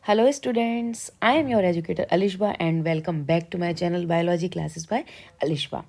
Hello students, I am your educator Alishba and welcome back to my channel Biology Classes by Alishba।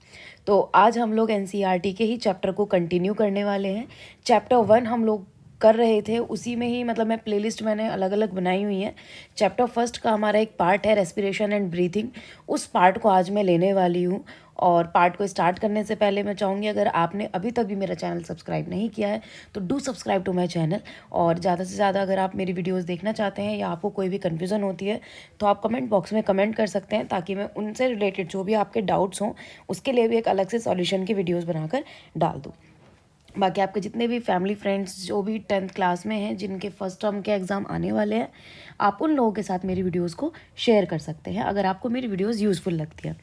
तो आज हम लोग NCERT के ही chapter को continue करने वाले हैं। चैप्टर 1 हम लोग कर रहे थे, उसी में ही मतलब मैं प्लेलिस्ट मैंने अलग अलग बनाई हुई है। चैप्टर फर्स्ट का हमारा एक पार्ट है रेस्पिरेशन एंड ब्रीथिंग, उस पार्ट को आज मैं लेने वाली हूँ। और पार्ट को स्टार्ट करने से पहले मैं चाहूँगी अगर आपने अभी तक भी मेरा चैनल सब्सक्राइब नहीं किया है तो do subscribe to my channel. और ज़्यादा से ज़्यादा अगर आप मेरी वीडियोस देखना चाहते हैं या आपको कोई भी कन्फ्यूज़न होती है तो आप कमेंट बॉक्स में कमेंट कर सकते हैं, ताकि मैं उनसे रिलेटेड जो भी आपके डाउट्स हों उसके लिए भी एक अलग से सॉल्यूशन की वीडियोज़ बनाकर डाल दूँ। बाकी आपके जितने भी फैमिली फ्रेंड्स जो भी 10th क्लास में हैं, जिनके फर्स्ट टर्म के एग्ज़ाम आने वाले हैं, आप उन लोगों के साथ मेरी वीडियोस को शेयर कर सकते हैं अगर आपको मेरी वीडियोस यूज़फुल लगती है।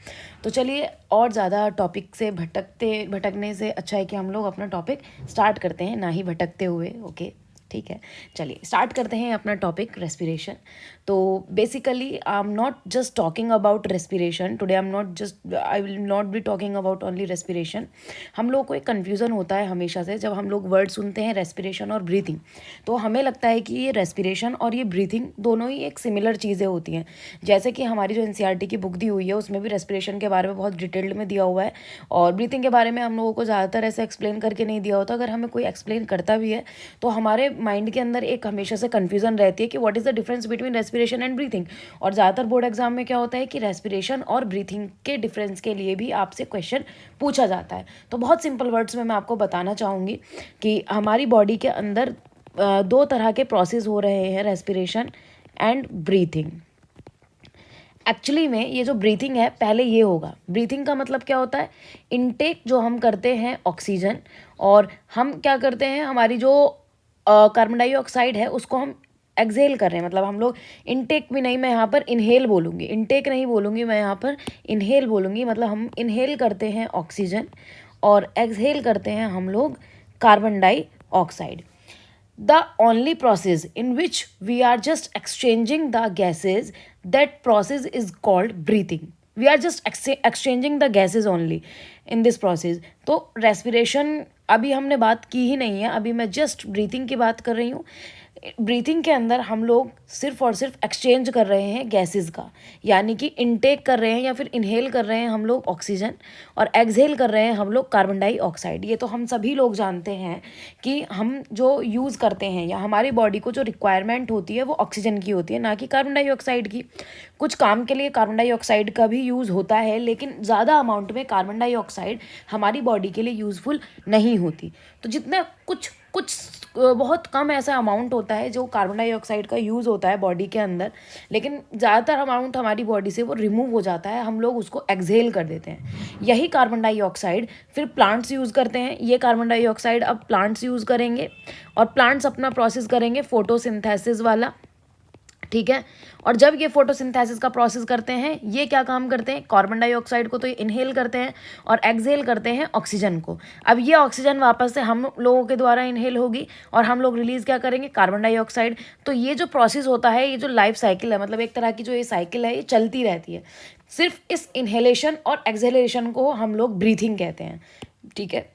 तो चलिए, और ज़्यादा टॉपिक से भटकने से अच्छा है कि हम लोग अपना टॉपिक स्टार्ट करते हैं, ना ही भटकते हुए। ओके, ठीक है, चलिए स्टार्ट करते हैं अपना टॉपिक रेस्पिरेशन। तो basically I am not just talking about respiration today, I will not be talking about only respiration. हम लोगों को एक कन्फ्यूज़न होता है हमेशा से, जब हम लोग वर्ड सुनते हैं रेस्पिरेशन और ब्रीथिंग, तो हमें लगता है कि ये रेस्पिरेशन और ये ब्रीथिंग दोनों ही एक सिमिलर चीज़ें होती हैं। जैसे कि हमारी जो एनसीईआरटी की बुक दी हुई है उसमें भी रेस्पिरेशन के बारे में बहुत डिटेल्ड में दिया हुआ है, और ब्रीथिंग के बारे में हम लोगों को ज़्यादातर ऐसे एक्सप्लेन करके नहीं दिया होता। अगर हमें कोई एक्सप्लेन करता भी है तो हमारे माइंड के अंदर एक हमेशा से कन्फ्यूज़न रहती है कि what is the difference between respiration and breathing. और ज़्यादातर बोर्ड एग्जाम में क्या होता है कि रेस्पिरेशन और ब्रीथिंग के डिफरेंस के लिए भी आपसे क्वेश्चन पूछा जाता है। तो बहुत सिंपल वर्ड्स में मैं आपको बताना चाहूँगी कि हमारी बॉडी के अंदर दो तरह के प्रोसेस हो रहे हैं, रेस्पिरेशन एंड ब्रीथिंग। एक्चुअली में ये जो ब्रीथिंग है, पहले ये होगा। ब्रीथिंग का मतलब क्या होता है? इनटेक जो हम करते हैं ऑक्सीजन, और हम क्या करते हैं, हमारी जो कार्बन डाइऑक्साइड है उसको हम एक्सहेल कर रहे हैं। मतलब हम लोग इनटेक भी नहीं, मैं यहाँ पर इनहेल बोलूँगी, इनटेक नहीं बोलूँगी मैं यहाँ पर, इनहेल बोलूँगी। मतलब हम इनहेल करते हैं ऑक्सीजन और एक्सहेल करते हैं हम लोग carbon dioxide. The only process in which we are just exchanging the gases, that process is called breathing. We are just exchanging the gases only in this process. तो respiration अभी हमने बात की ही नहीं है, अभी मैं just breathing की बात कर रही हूँ। ब्रीथिंग के अंदर हम लोग सिर्फ और सिर्फ एक्सचेंज कर रहे हैं गैसेस का, यानी कि इनटेक कर रहे हैं या फिर इनहेल कर रहे हैं हम लोग ऑक्सीजन, और एक्सहेल कर रहे हैं हम लोग कार्बन डाइऑक्साइड। ये तो हम सभी लोग जानते हैं कि हम जो यूज़ करते हैं या हमारी बॉडी को जो रिक्वायरमेंट होती है वो ऑक्सीजन की होती है, ना कि कार्बन डाइऑक्साइड की। कुछ काम के लिए कार्बन डाइऑक्साइड का भी यूज़ होता है, लेकिन ज़्यादा अमाउंट में कार्बन डाइऑक्साइड हमारी बॉडी के लिए यूज़फुल नहीं होती। तो जितना कुछ कुछ बहुत कम ऐसा अमाउंट होता है जो कार्बन डाइऑक्साइड का यूज़ होता है बॉडी के अंदर, लेकिन ज़्यादातर अमाउंट हमारी बॉडी से वो रिमूव हो जाता है, हम लोग उसको एक्सहेल कर देते हैं। यही कार्बन डाइऑक्साइड फिर प्लांट्स यूज़ करते हैं। ये कार्बन डाइऑक्साइड अब प्लांट्स यूज़ करेंगे, और प्लांट्स अपना प्रोसेस करेंगे फोटोसिंथेसिस वाला, ठीक है। और जब ये फोटोसिंथेसिस का प्रोसेस करते हैं, ये क्या काम करते हैं, कार्बन डाइऑक्साइड को तो इनहेल करते हैं और एक्सहेल करते हैं ऑक्सीजन को। अब ये ऑक्सीजन वापस से हम लोगों के द्वारा इनहेल होगी और हम लोग रिलीज़ क्या करेंगे, कार्बन डाइऑक्साइड। तो ये जो प्रोसेस होता है, ये जो लाइफ साइकिल है, मतलब एक तरह की जो ये साइकिल है, ये चलती रहती है। सिर्फ इस इनहेलेशन और एक्सहेलेशन को हम लोग ब्रीथिंग कहते हैं, ठीक है।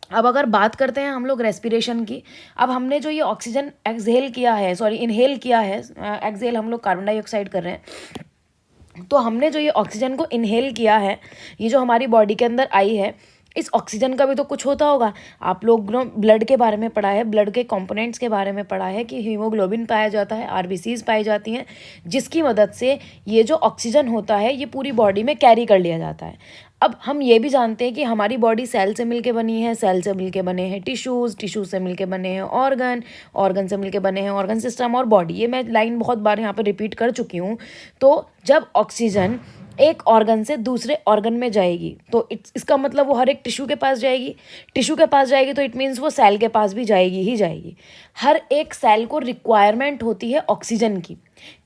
अब अगर बात करते हैं हम लोग रेस्पिरेशन की, अब हमने जो ये ऑक्सीजन एक्सहेल किया है, सॉरी इनहेल किया है, एक्सहेल हम लोग कार्बन डाइऑक्साइड कर रहे हैं, तो हमने जो ये ऑक्सीजन को इनहेल किया है, ये जो हमारी बॉडी के अंदर आई है, इस ऑक्सीजन का भी तो कुछ होता होगा। आप लोग ने ब्लड के बारे में पढ़ा है, ब्लड के कंपोनेंट्स के बारे में पढ़ा है कि हीमोग्लोबिन पाया जाता है, आरबीसीज पाई जाती हैं, जिसकी मदद से ये जो ऑक्सीजन होता है ये पूरी बॉडी में कैरी कर लिया जाता है। अब हम ये भी जानते हैं कि हमारी बॉडी सेल से मिलके बनी है, सेल से मिलके बने हैं टिश्यूज़, टिश्यूज़ से मिलके बने हैं ऑर्गन, ऑर्गन से मिलके बने हैं ऑर्गन सिस्टम और बॉडी। ये मैं लाइन बहुत बार यहाँ पर रिपीट कर चुकी हूँ। तो जब ऑक्सीजन एक ऑर्गन से दूसरे ऑर्गन में जाएगी तो इसका मतलब वो हर एक टिश्यू के पास जाएगी, टिश्यू के पास जाएगी तो इट मीन्स वो सेल के पास भी जाएगी ही जाएगी। हर एक सेल को रिक्वायरमेंट होती है ऑक्सीजन की,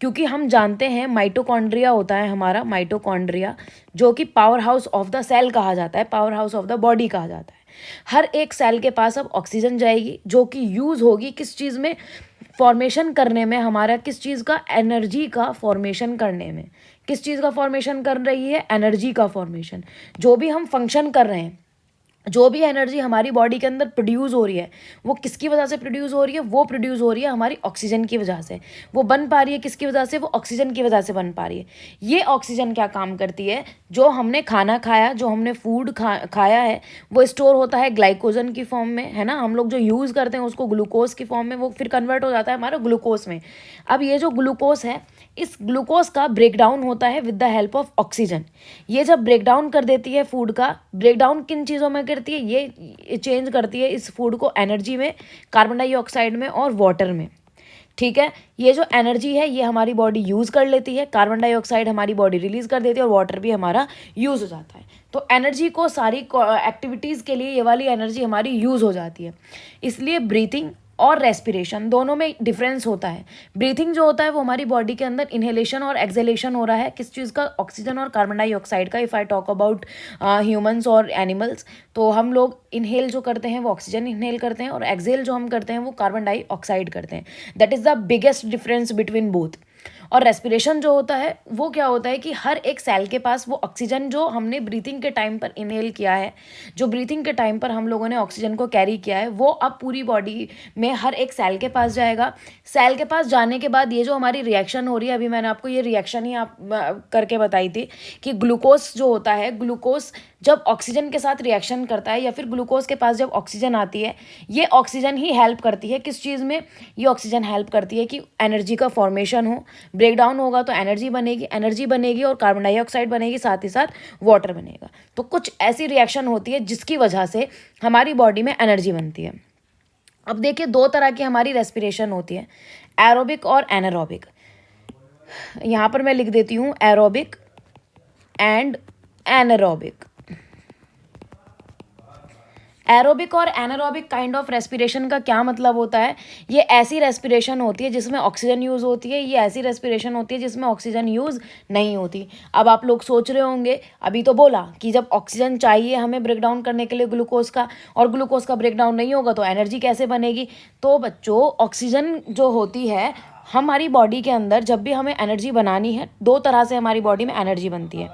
क्योंकि हम जानते हैं माइटोकॉन्ड्रिया होता है हमारा, माइटोकॉन्ड्रिया, जो कि power house of the cell कहा जाता है, power house of the body कहा जाता है। हर एक सेल के पास अब ऑक्सीजन जाएगी, जो कि यूज़ होगी किस चीज़ में, फॉर्मेशन करने में, हमारा किस चीज़ का, एनर्जी का फॉर्मेशन करने में। किस चीज़ का फॉर्मेशन कर रही है, एनर्जी का फॉर्मेशन। जो भी हम फंक्शन कर रहे हैं, जो भी एनर्जी हमारी बॉडी के अंदर प्रोड्यूस हो रही है वो किसकी वजह से प्रोड्यूस हो रही है, वो प्रोड्यूस हो रही है हमारी ऑक्सीजन की वजह से। वो बन पा रही है किसकी वजह से, वो ऑक्सीजन की वजह से बन पा रही है। ये ऑक्सीजन क्या काम करती है, जो हमने खाना खाया, जो हमने फूड खाया है, वो स्टोर होता है ग्लाइकोजन की फॉर्म में, है ना। हम लोग जो यूज़ करते हैं उसको ग्लूकोज की फॉर्म में, वो फिर कन्वर्ट हो जाता है हमारा ग्लूकोज में। अब ये जो ग्लूकोज है, इस ग्लूकोज का ब्रेकडाउन होता है with the help of oxygen. ये जब ब्रेकडाउन कर देती है फूड का, ब्रेकडाउन किन चीज़ों में करती है, ये चेंज करती है इस फूड को एनर्जी में, कार्बन डाइऑक्साइड में और वाटर में। ठीक है, ये जो एनर्जी है ये हमारी बॉडी यूज़ कर लेती है, कार्बन डाइऑक्साइड हमारी बॉडी रिलीज़ कर देती है और वाटर भी हमारा यूज़ हो जाता है। तो एनर्जी को सारी एक्टिविटीज़ के लिए ये वाली एनर्जी हमारी यूज़ हो जाती है। इसलिए ब्रीथिंग और रेस्पिरेशन दोनों में डिफरेंस होता है। ब्रीथिंग जो होता है वो हमारी बॉडी के अंदर इनहेलेशन और एक्सहेलेशन हो रहा है, किस चीज़ का, ऑक्सीजन और कार्बन डाइऑक्साइड का। If I talk about humans और एनिमल्स, तो हम लोग इनहेल जो करते हैं वो ऑक्सीजन इनहेल करते हैं और एक्सहेल जो हम करते हैं वो कार्बन डाइऑक्साइड करते हैं। That is the biggest difference between both. और रेस्पिरेशन जो होता है वो क्या होता है कि हर एक सेल के पास वो ऑक्सीजन जो हमने ब्रीथिंग के टाइम पर इनहेल किया है, जो ब्रीथिंग के टाइम पर हम लोगों ने ऑक्सीजन को कैरी किया है, वो अब पूरी बॉडी में हर एक सेल के पास जाएगा। सेल के पास जाने के बाद ये जो हमारी रिएक्शन हो रही है, अभी मैंने आपको ये रिएक्शन ही आप करके बताई थी कि ग्लूकोज जो होता है, ग्लूकोज जब ऑक्सीजन के साथ रिएक्शन करता है या फिर ग्लूकोज के पास जब ऑक्सीजन आती है, ये ऑक्सीजन ही हेल्प करती है किस चीज़ में, ये ऑक्सीजन हेल्प करती है कि एनर्जी का फॉर्मेशन हो। ब्रेकडाउन होगा तो एनर्जी बनेगी और कार्बन डाइऑक्साइड बनेगी, साथ ही साथ वाटर बनेगा। तो कुछ ऐसी रिएक्शन होती है जिसकी वजह से हमारी बॉडी में एनर्जी बनती है। अब देखिए, दो तरह की हमारी रेस्पिरेशन होती है, एरोबिक और एनारोबिक। यहाँ पर मैं लिख देती हूँ एरोबिक एंड एनारोबिक। एरोबिक और एनारोबिक काइंड ऑफ रेस्पिरेशन का क्या मतलब होता है, ये ऐसी रेस्पिरेशन होती है जिसमें ऑक्सीजन यूज़ होती है, ये ऐसी रेस्पिरेशन होती है जिसमें ऑक्सीजन यूज़ नहीं होती। अब आप लोग सोच रहे होंगे, अभी तो बोला कि जब ऑक्सीजन चाहिए हमें ब्रेकडाउन करने के लिए ग्लूकोज का, और ग्लूकोज का ब्रेकडाउन नहीं होगा तो एनर्जी कैसे बनेगी। तो बच्चों, ऑक्सीजन जो होती है हमारी बॉडी के अंदर, जब भी हमें एनर्जी बनानी है, दो तरह से हमारी बॉडी में एनर्जी बनती है।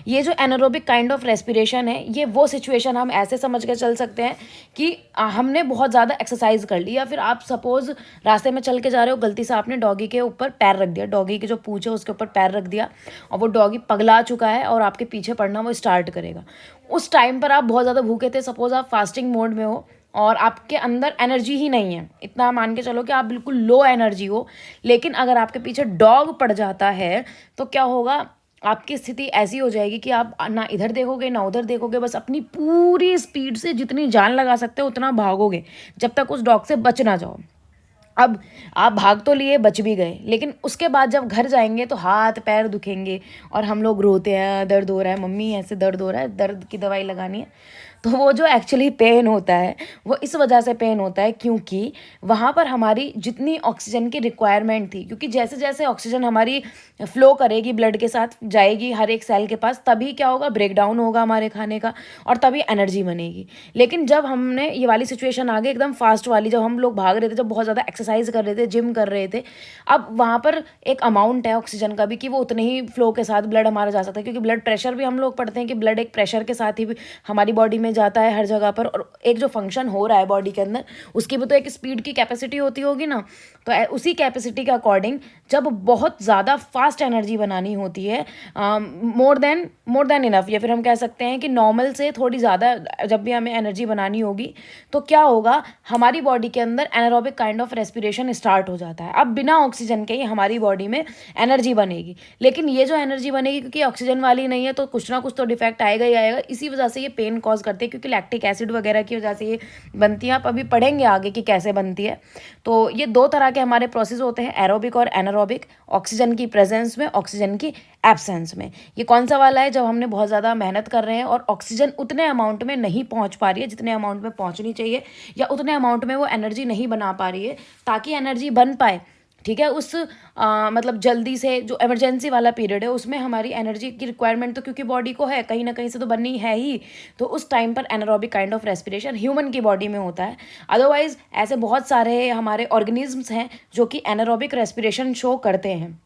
ये जो एनारोबिक काइंड ऑफ रेस्पिरेशन है, ये वो सिचुएशन हम ऐसे समझ के चल सकते हैं कि हमने बहुत ज़्यादा एक्सरसाइज कर ली, या फिर आप सपोज रास्ते में चल के जा रहे हो, गलती से आपने डॉगी के ऊपर पैर रख दिया, डॉगी की जो पूंछ है उसके ऊपर पैर रख दिया और वो डॉगी पगला चुका है और आपके पीछे पड़ना वो स्टार्ट करेगा। उस टाइम पर आप बहुत ज़्यादा भूखे थे, सपोज आप फास्टिंग मोड में हो और आपके अंदर एनर्जी ही नहीं है, इतना मान के चलो कि आप बिल्कुल लो एनर्जी हो, लेकिन अगर आपके पीछे डॉग पड़ जाता है तो क्या होगा, आपकी स्थिति ऐसी हो जाएगी कि आप ना इधर देखोगे ना उधर देखोगे, बस अपनी पूरी स्पीड से जितनी जान लगा सकते हो उतना भागोगे जब तक उस डॉग से बच ना जाओ। अब आप भाग तो लिए, बच भी गए, लेकिन उसके बाद जब घर जाएंगे तो हाथ पैर दुखेंगे और हम लोग रोते हैं, दर्द हो रहा है मम्मी, ऐसे दर्द हो रहा है, दर्द की दवाई लगानी है। तो वो जो एक्चुअली पेन होता है वो इस वजह से पेन होता है क्योंकि वहाँ पर हमारी जितनी ऑक्सीजन की रिक्वायरमेंट थी, क्योंकि जैसे जैसे ऑक्सीजन हमारी फ्लो करेगी, ब्लड के साथ जाएगी हर एक सेल के पास, तभी क्या होगा, ब्रेकडाउन होगा हमारे खाने का और तभी एनर्जी बनेगी। लेकिन जब हमने ये वाली सिचुएशन आ गई एकदम फास्ट वाली, जब हम लोग भाग रहे थे, जब बहुत ज़्यादा एक्सरसाइज कर रहे थे, जिम कर रहे थे, अब वहाँ पर एक अमाउंट है ऑक्सीजन का भी कि वो उतने ही फ्लो के साथ ब्लड हमारा जा सकता है, क्योंकि ब्लड प्रेशर भी हम लोग पढ़ते हैं कि ब्लड एक प्रेशर के साथ ही हमारी बॉडी में जाता है हर जगह पर, और एक जो फंक्शन हो रहा है बॉडी के अंदर उसकी भी तो एक स्पीड की कैपेसिटी होती होगी ना। तो उसी कैपेसिटी के अकॉर्डिंग जब बहुत ज़्यादा फास्ट एनर्जी बनानी होती है, मोर देन इनफ, या फिर हम कह सकते हैं कि नॉर्मल से थोड़ी ज़्यादा जब भी हमें एनर्जी बनानी होगी तो क्या होगा, हमारी बॉडी के अंदर anaerobic kind of respiration start हो जाता है। अब बिना ऑक्सीजन के ही हमारी बॉडी में एनर्जी बनेगी, लेकिन ये जो एनर्जी बनेगी क्योंकि ऑक्सीजन वाली नहीं है तो कुछ ना कुछ तो डिफेक्ट आएगा ही आएगा। इसी वजह से ये पेन कॉज करते हैं, क्योंकि लैक्टिक एसिड वगैरह की वजह से ये बनती है। आप अभी पढ़ेंगे आगे कि कैसे बनती है। तो ये दो तरह के हमारे प्रोसेस होते हैं, एरोबिक और एनारोबिक, ऑक्सीजन की प्रेजेंस में, ऑक्सीजन की एब्सेंस में। ये कौन सा वाला है, जब हमने बहुत ज़्यादा मेहनत कर रहे हैं और ऑक्सीजन उतने अमाउंट में नहीं पहुंच पा रही है जितने अमाउंट में पहुंचनी चाहिए, या उतने अमाउंट में वो एनर्जी नहीं बना पा रही है ताकि एनर्जी बन पाए। ठीक है, उस मतलब जल्दी से जो इमरजेंसी वाला पीरियड है उसमें हमारी एनर्जी की रिक्वायरमेंट तो क्योंकि बॉडी को है, कहीं ना कहीं से तो बननी है ही, तो उस टाइम पर anaerobic kind of respiration human की बॉडी में होता है। अदरवाइज ऐसे बहुत सारे हमारे ऑर्गेनिजम्स हैं जो कि एनारोबिक रेस्पिरेशन शो करते हैं।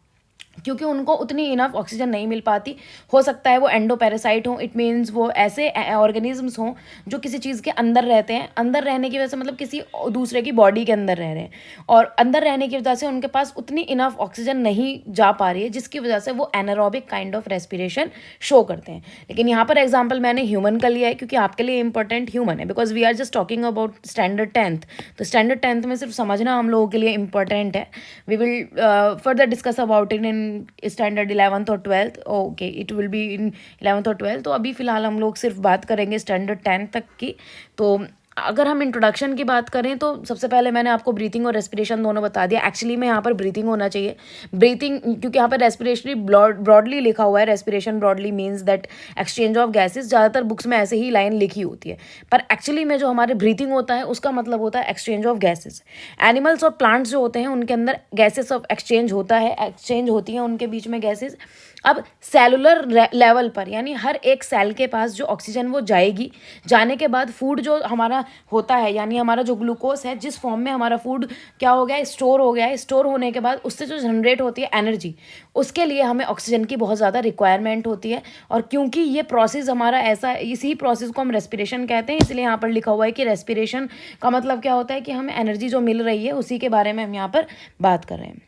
क्योंकि उनको उतनी इनफ ऑक्सीजन नहीं मिल पाती। हो सकता है वो एंडोपैरासाइट हों, इट मीन्स वो ऐसे ऑर्गेनिजम्स हों जो किसी चीज़ के अंदर रहते हैं। अंदर रहने की वजह से मतलब किसी दूसरे की बॉडी के अंदर रह रहे हैं, और अंदर रहने की वजह से उनके पास उतनी इनफ ऑक्सीजन नहीं जा पा रही है, जिसकी वजह से वो anaerobic kind of respiration show करते हैं। लेकिन यहाँ पर एग्जाम्पल मैंने ह्यूमन का लिया है क्योंकि आपके लिए इंपॉर्टेंट ह्यूमन है, because we are just talking about standard 10th। तो स्टैंडर्ड 10th में सिर्फ समझना हम लोगों के लिए इंपॉर्टेंट है। We will further discuss about it in standard 11th और 12th। Okay, it will be in 11th और 12th। तो अभी फ़िलहाल हम लोग सिर्फ बात करेंगे स्टैंडर्ड 10th तक की। तो अगर हम इंट्रोडक्शन की बात करें तो सबसे पहले मैंने आपको ब्रीथिंग और रेस्पिरेशन दोनों बता दिया। एक्चुअली में यहाँ पर ब्रीथिंग होना चाहिए, ब्रीथिंग, क्योंकि यहाँ पर रेस्पिरेशनरी ब्रॉडली लिखा हुआ है। Respiration broadly means that exchange of gases. ज़्यादातर बुक्स में ऐसे ही लाइन लिखी होती है, पर एक्चुअली में जो हमारे ब्रीथिंग होता है उसका मतलब होता है एक्सचेंज ऑफ गैसेस। एनिमल्स और प्लांट्स जो होते हैं उनके अंदर गैसेस ऑफ एक्सचेंज होता है, एक्सचेंज होती हैं उनके बीच में गैसेस। अब सेलुलर लेवल पर, यानी हर एक सेल के पास जो ऑक्सीजन वो जाएगी, जाने के बाद फूड जो हमारा होता है, यानी हमारा जो ग्लूकोज है, जिस फॉर्म में हमारा फूड क्या हो गया है, स्टोर हो गया है, स्टोर होने के बाद उससे जो जनरेट होती है एनर्जी, उसके लिए हमें ऑक्सीजन की बहुत ज़्यादा रिक्वायरमेंट होती है। और क्योंकि ये प्रोसेस हमारा ऐसा, इसी प्रोसेस को हम रेस्पिरेशन कहते हैं, इसलिए यहाँ पर लिखा हुआ है कि रेस्पिरेशन का मतलब क्या होता है कि हमें एनर्जी जो मिल रही है उसी के बारे में हम यहाँ पर बात कर रहे हैं।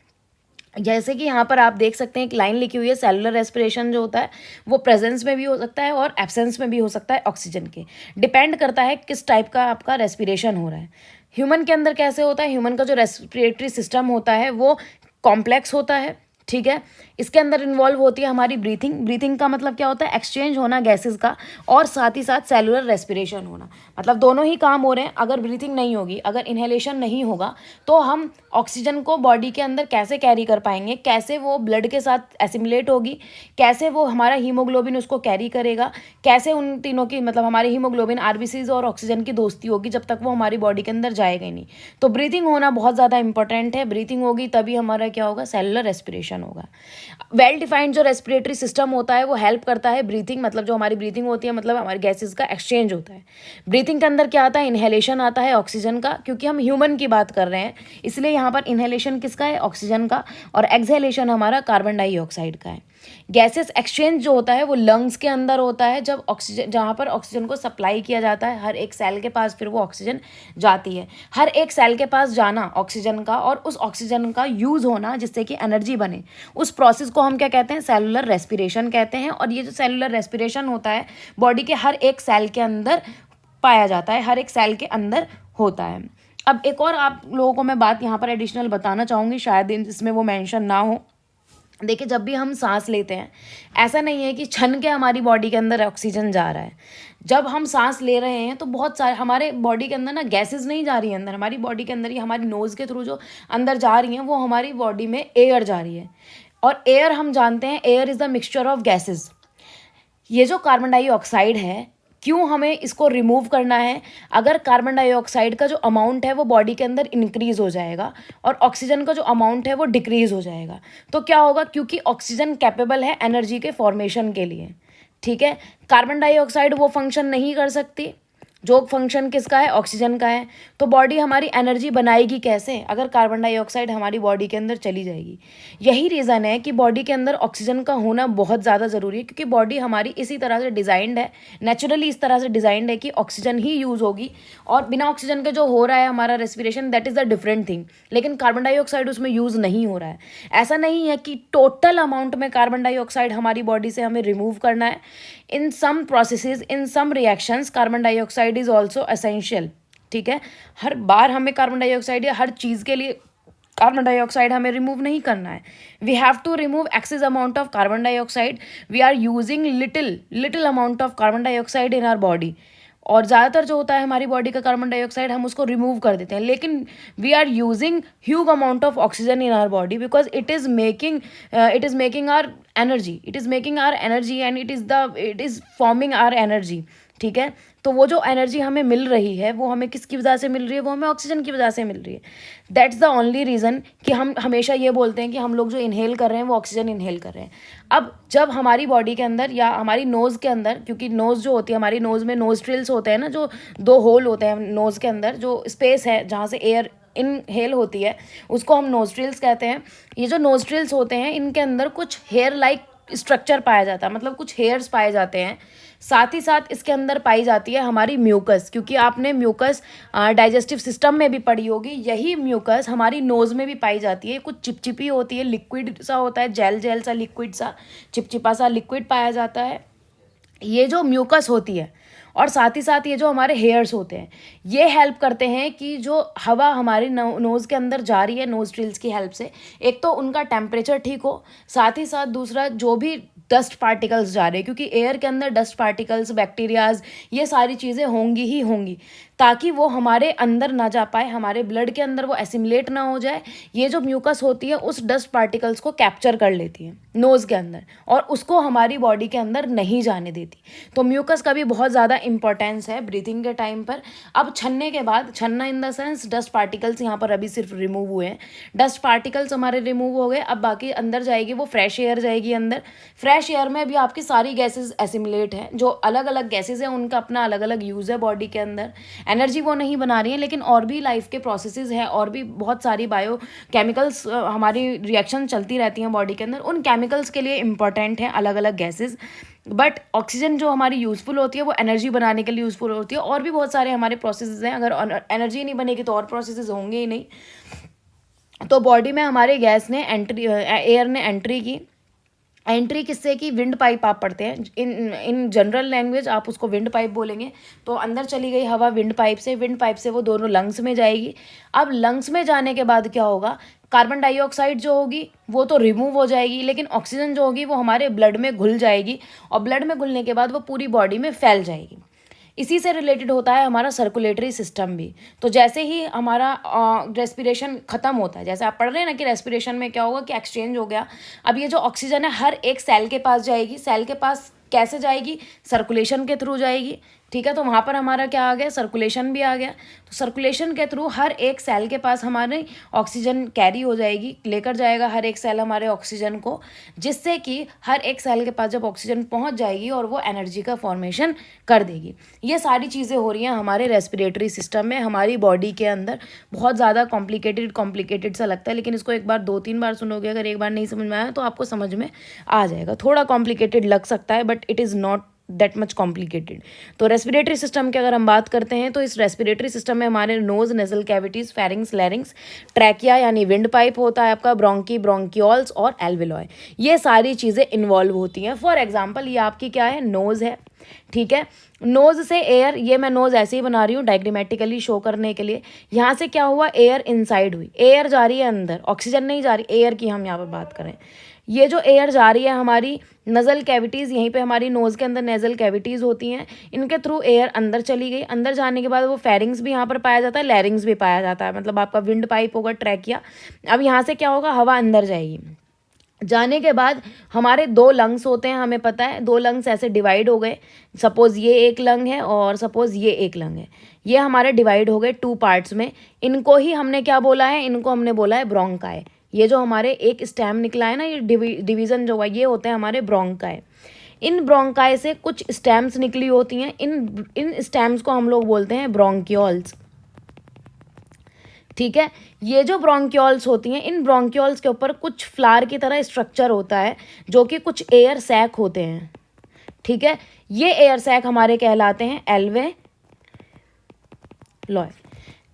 जैसे कि यहाँ पर आप देख सकते हैं एक लाइन लिखी हुई है, सेलुलर रेस्पिरेशन जो होता है वो प्रेजेंस में भी हो सकता है और एब्सेंस में भी हो सकता है ऑक्सीजन के। डिपेंड करता है किस टाइप का आपका रेस्पिरेशन हो रहा है। ह्यूमन के अंदर कैसे होता है, ह्यूमन का जो रेस्पिरेटरी सिस्टम होता है वो कॉम्प्लेक्स होता है, ठीक है। इसके अंदर इन्वॉल्व होती है हमारी ब्रीथिंग। ब्रीथिंग का मतलब क्या होता है, एक्सचेंज होना गैसेस का, और साथ ही साथ सेलुलर रेस्पिरेशन होना, मतलब दोनों ही काम हो रहे हैं। अगर ब्रीथिंग नहीं होगी, अगर इन्हेलेशन नहीं होगा, तो हम ऑक्सीजन को बॉडी के अंदर कैसे कैरी कर पाएंगे, कैसे वो ब्लड के साथ एसिमुलेट होगी, कैसे वो हमारा हीमोग्लोबिन उसको कैरी करेगा, कैसे उन तीनों की मतलब हमारी हीमोग्लोबिन, आरबीसीज और ऑक्सीजन की दोस्ती होगी जब तक वो हमारी बॉडी के अंदर जाएगा ही नहीं। तो ब्रीथिंग होना बहुत ज़्यादा इंपॉर्टेंट है। ब्रीथिंग होगी तभी हमारा क्या होगा, सेलुलर रेस्पिरेशन होगा। वेल डिफाइंड जो रेस्पिरेटरी सिस्टम होता है वो हेल्प करता है ब्रीथिंग, मतलब जो हमारी ब्रीथिंग होती है, मतलब हमारे गैसेस का एक्सचेंज होता है। ब्रीथिंग के अंदर क्या आता है, इन्हेलेशन आता है ऑक्सीजन का, क्योंकि हम ह्यूमन की बात कर रहे हैं इसलिए यहाँ पर इन्हेलेशन किसका है, ऑक्सीजन का, और एक्सहेलेशन हमारा कार्बन डाइऑक्साइड का है। गैसेस एक्सचेंज जो होता है वो लंग्स के अंदर होता है, जब ऑक्सीजन, जहाँ पर ऑक्सीजन को सप्लाई किया जाता है हर एक सेल के पास, फिर वो ऑक्सीजन जाती है। हर एक सेल के पास जाना ऑक्सीजन का, और उस ऑक्सीजन का यूज़ होना जिससे कि एनर्जी बने, उस प्रोसेस को हम क्या कहते हैं, सेलुलर रेस्पिरेशन कहते हैं। और ये जो सेलुलर रेस्पिरेशन होता है बॉडी के हर एक सेल के अंदर पाया जाता है, हर एक सेल के अंदर होता है। अब एक और आप लोगों को मैं बात यहाँ पर एडिशनल बताना चाहूँगी, शायद इसमें वो मेंशन ना हो। देखिए, जब भी हम सांस लेते हैं, ऐसा नहीं है कि छन के हमारी बॉडी के अंदर ऑक्सीजन जा रहा है। जब हम सांस ले रहे हैं तो बहुत सारे हमारे बॉडी के अंदर ना गैसेस नहीं जा रही हैं अंदर, हमारी बॉडी के अंदर ही हमारी नोज़ के थ्रू जो अंदर जा रही हैं वो हमारी बॉडी में एयर जा रही है। और एयर, हम जानते हैं air is the mixture of gases. ये जो कार्बन डाइऑक्साइड है, क्यों हमें इसको रिमूव करना है, अगर कार्बन डाइऑक्साइड का जो अमाउंट है वो बॉडी के अंदर इंक्रीज़ हो जाएगा और ऑक्सीजन का जो अमाउंट है वो डिक्रीज़ हो जाएगा, तो क्या होगा, क्योंकि ऑक्सीजन कैपेबल है एनर्जी के फॉर्मेशन के लिए, ठीक है। कार्बन डाइऑक्साइड वो फंक्शन नहीं कर सकती जो फंक्शन किसका है, ऑक्सीजन का है। तो बॉडी हमारी एनर्जी बनाएगी कैसे, अगर कार्बन डाइऑक्साइड हमारी बॉडी के अंदर चली जाएगी। यही रीज़न है कि बॉडी के अंदर ऑक्सीजन का होना बहुत ज़्यादा ज़रूरी है, क्योंकि बॉडी हमारी इसी तरह से डिज़ाइंड है, नेचुरली इस तरह से डिज़ाइंड है कि ऑक्सीजन ही यूज़ होगी, और बिना ऑक्सीजन के जो हो रहा है हमारा respiration, that is the different thing. लेकिन कार्बन डाइऑक्साइड उसमें यूज़ नहीं हो रहा है। ऐसा नहीं है कि टोटल अमाउंट में कार्बन डाइऑक्साइड हमारी बॉडी से हमें रिमूव करना है। In some processes, in some reactions, carbon dioxide is also essential, ठीक है। हर बार हमें कार्बन डाइऑक्साइड या हर चीज़ के लिए कार्बन डाइऑक्साइड हमें रिमूव नहीं करना है। We have to remove excess amount of carbon dioxide. We are using little amount of carbon dioxide in our body, और ज़्यादातर जो होता है हमारी बॉडी का कार्बन डाइऑक्साइड हम उसको रिमूव कर देते हैं। लेकिन we are using huge amount of oxygen in our body, because it is making our energy, and it is forming our energy, ठीक है। तो वो जो एनर्जी हमें मिल रही है वो हमें किसकी वजह से मिल रही है, वो हमें ऑक्सीजन की वजह से मिल रही है। दैट्स द ओनली रीज़न कि हम हमेशा ये बोलते हैं कि हम लोग जो इन्हेल कर रहे हैं वो ऑक्सीजन इन्हेल कर रहे हैं। अब जब हमारी बॉडी के अंदर या हमारी नोज़ के अंदर, क्योंकि नोज़ जो होती है हमारी नोज़ में नोज़ ट्रिल्स होते हैं ना, जो 2 होल होते हैं नोज़ के अंदर, जो स्पेस है जहाँ से एयर इनहेल होती है उसको हम नोस्ट्रिल्स कहते हैं। ये जो नोस्ट्रिल्स होते हैं इनके अंदर कुछ हेयर लाइक स्ट्रक्चर पाया जाता है, मतलब कुछ हेयर्स पाए जाते हैं। साथ ही साथ इसके अंदर पाई जाती है हमारी म्यूकस, क्योंकि आपने म्यूकस डाइजेस्टिव सिस्टम में भी पढ़ी होगी। यही म्यूकस हमारी नोज़ में भी पाई जाती है। कुछ चिपचिपी होती है, लिक्विड सा होता है, जेल जेल सा, लिक्विड सा, चिपचिपा सा लिक्विड पाया जाता है। ये जो म्यूकस होती है और साथ ही साथ ये जो हमारे हेयर्स होते हैं ये हेल्प करते हैं कि जो हवा हमारे नोज़ के अंदर जा रही है नोस्ट्रिल्स की हेल्प से, एक तो उनका टेम्परेचर ठीक हो, साथ ही साथ दूसरा जो भी डस्ट पार्टिकल्स जा रहे हैं, क्योंकि एयर के अंदर डस्ट पार्टिकल्स, बैक्टीरियाज, ये सारी चीज़ें होंगी ही होंगी, ताकि वो हमारे अंदर ना जा पाए, हमारे ब्लड के अंदर वो एसिमुलेट ना हो जाए। ये जो म्यूकस होती है उस डस्ट पार्टिकल्स को कैप्चर कर लेती है नोज़ के अंदर और उसको हमारी बॉडी के अंदर नहीं जाने देती। तो म्यूकस का भी बहुत ज़्यादा इंपॉर्टेंस है ब्रीथिंग के टाइम पर। अब छन्ने के बाद, छन्ना in the sense dust particles यहाँ पर अभी सिर्फ रिमूव हुए हैं, डस्ट पार्टिकल्स हमारे रिमूव हो गए। अब बाकी अंदर जाएगी वो फ्रेश एयर जाएगी अंदर। फ्रेश एयर में भी आपकी सारी गैसेज एसिमुलेट हैं, जो अलग अलग गैसेज हैं उनका अपना अलग अलग यूज़ है बॉडी के अंदर। एनर्जी वो नहीं बना रही है, लेकिन और भी लाइफ के प्रोसेसेस हैं और भी बहुत सारी बायो केमिकल्स हमारी रिएक्शन चलती रहती हैं बॉडी के अंदर। उन केमिकल्स के लिए इंपॉर्टेंट हैं अलग अलग गैसेज। बट ऑक्सीजन जो हमारी यूज़फुल होती है वो एनर्जी बनाने के लिए यूज़फुल होती है। और भी बहुत सारे हमारे प्रोसेसेस हैं, अगर एनर्जी नहीं बनेगी तो और प्रोसेसेस होंगे ही नहीं। तो बॉडी में हमारे गैस ने एंट्री, एयर ने एंट्री की। एंट्री किससे की? विंड पाइप आप पढ़ते हैं, इन जनरल लैंग्वेज आप उसको विंड पाइप बोलेंगे। तो अंदर चली गई हवा विंड पाइप से, विंड पाइप से वो दोनों लंग्स में जाएगी। अब लंग्स में जाने के बाद क्या होगा? कार्बन डाइऑक्साइड जो होगी वो तो रिमूव हो जाएगी, लेकिन ऑक्सीजन जो होगी वो हमारे ब्लड में घुल जाएगी और ब्लड में घुलने के बाद वो पूरी बॉडी में फैल जाएगी। इसी से रिलेटेड होता है हमारा सर्कुलेटरी सिस्टम भी। तो जैसे ही हमारा रेस्पिरेशन ख़त्म होता है, जैसे आप पढ़ रहे हैं ना कि रेस्पिरेशन में क्या होगा कि एक्सचेंज हो गया, अब ये जो ऑक्सीजन है हर एक सेल के पास जाएगी। सेल के पास कैसे जाएगी? सर्कुलेशन के थ्रू जाएगी, ठीक है। तो वहाँ पर हमारा क्या आ गया? सर्कुलेशन भी आ गया। तो सर्कुलेशन के थ्रू हर एक सेल के पास हमारे ऑक्सीजन कैरी हो जाएगी, लेकर जाएगा हर एक सेल हमारे ऑक्सीजन को, जिससे कि हर एक सेल के पास जब ऑक्सीजन पहुँच जाएगी और वो एनर्जी का फॉर्मेशन कर देगी। ये सारी चीज़ें हो रही हैं हमारे रेस्पिरेटरी सिस्टम में, हमारी बॉडी के अंदर। बहुत ज़्यादा कॉम्प्लिकेटेड सा लगता है, लेकिन इसको एक बार 2-3 बार सुनोगे, अगर एक बार नहीं समझ में आया तो आपको समझ में आ जाएगा। थोड़ा कॉम्प्लिकेटेड लग सकता है but it is not that much complicated. तो रेस्पिरेटरी सिस्टम की अगर हम बात करते हैं तो इस रेस्पिरेटरी सिस्टम में हमारे nose, nasal cavities, pharynx, larynx, trachea यानी विंड पाइप होता है आपका, ब्रोंकी, ब्रोंकियोल्स और एल्विलॉय, ये सारी चीज़ें इन्वॉल्व होती हैं। फॉर एग्जाम्पल ये आपकी क्या है? नोज़ है, ठीक है। नोज से एयर, ये मैं नोज ऐसे ही बना रही हूँ डायग्रामेटिकली शो करने के लिए। यहाँ से क्या हुआ? एयर इनसाइड हुई, एयर जा रही है अंदर, ऑक्सीजन नहीं जा रही, एयर की हम यहाँ पर बात करें। ये जो एयर जा रही है हमारी नज़ल कैविटीज़, यहीं पे हमारी नोज़ के अंदर नेज़ल कैविटीज़ होती हैं, इनके थ्रू एयर अंदर चली गई। अंदर जाने के बाद वो फेरिंग्स भी यहाँ पर पाया जाता है, लैरिंग्स भी पाया जाता है, मतलब आपका विंड पाइप होगा, ट्रैकिया। अब यहाँ से क्या होगा? हवा अंदर जाएगी। जाने के बाद हमारे 2 लंग्स होते हैं, हमें पता है 2 लंग्स ऐसे डिवाइड हो गए। सपोज़ ये एक लंग है और सपोज़ ये एक लंग है, ये हमारे डिवाइड हो गए 2 पार्ट्स में। इनको ही हमने क्या बोला है? इनको हमने बोला है ब्रोंकाई। ये जो हमारे एक स्टेम निकला है ना, ये डिवीज़न जो हुआ, ये होते हैं हमारे ब्रोंकाई। इन ब्रोंकाई से कुछ स्टेम्स निकली होती हैं, इन स्टेम्स को हम लोग बोलते हैं ब्रोंकियोल्स, ठीक है। ये जो ब्रोंकियोल्स होती हैं, इन ब्रोंकियोल्स के ऊपर कुछ फ्लावर की तरह स्ट्रक्चर होता है जो कि कुछ एयर सैक होते हैं, ठीक है। ये एयर सैक हमारे कहलाते हैं एल्वेलॉय।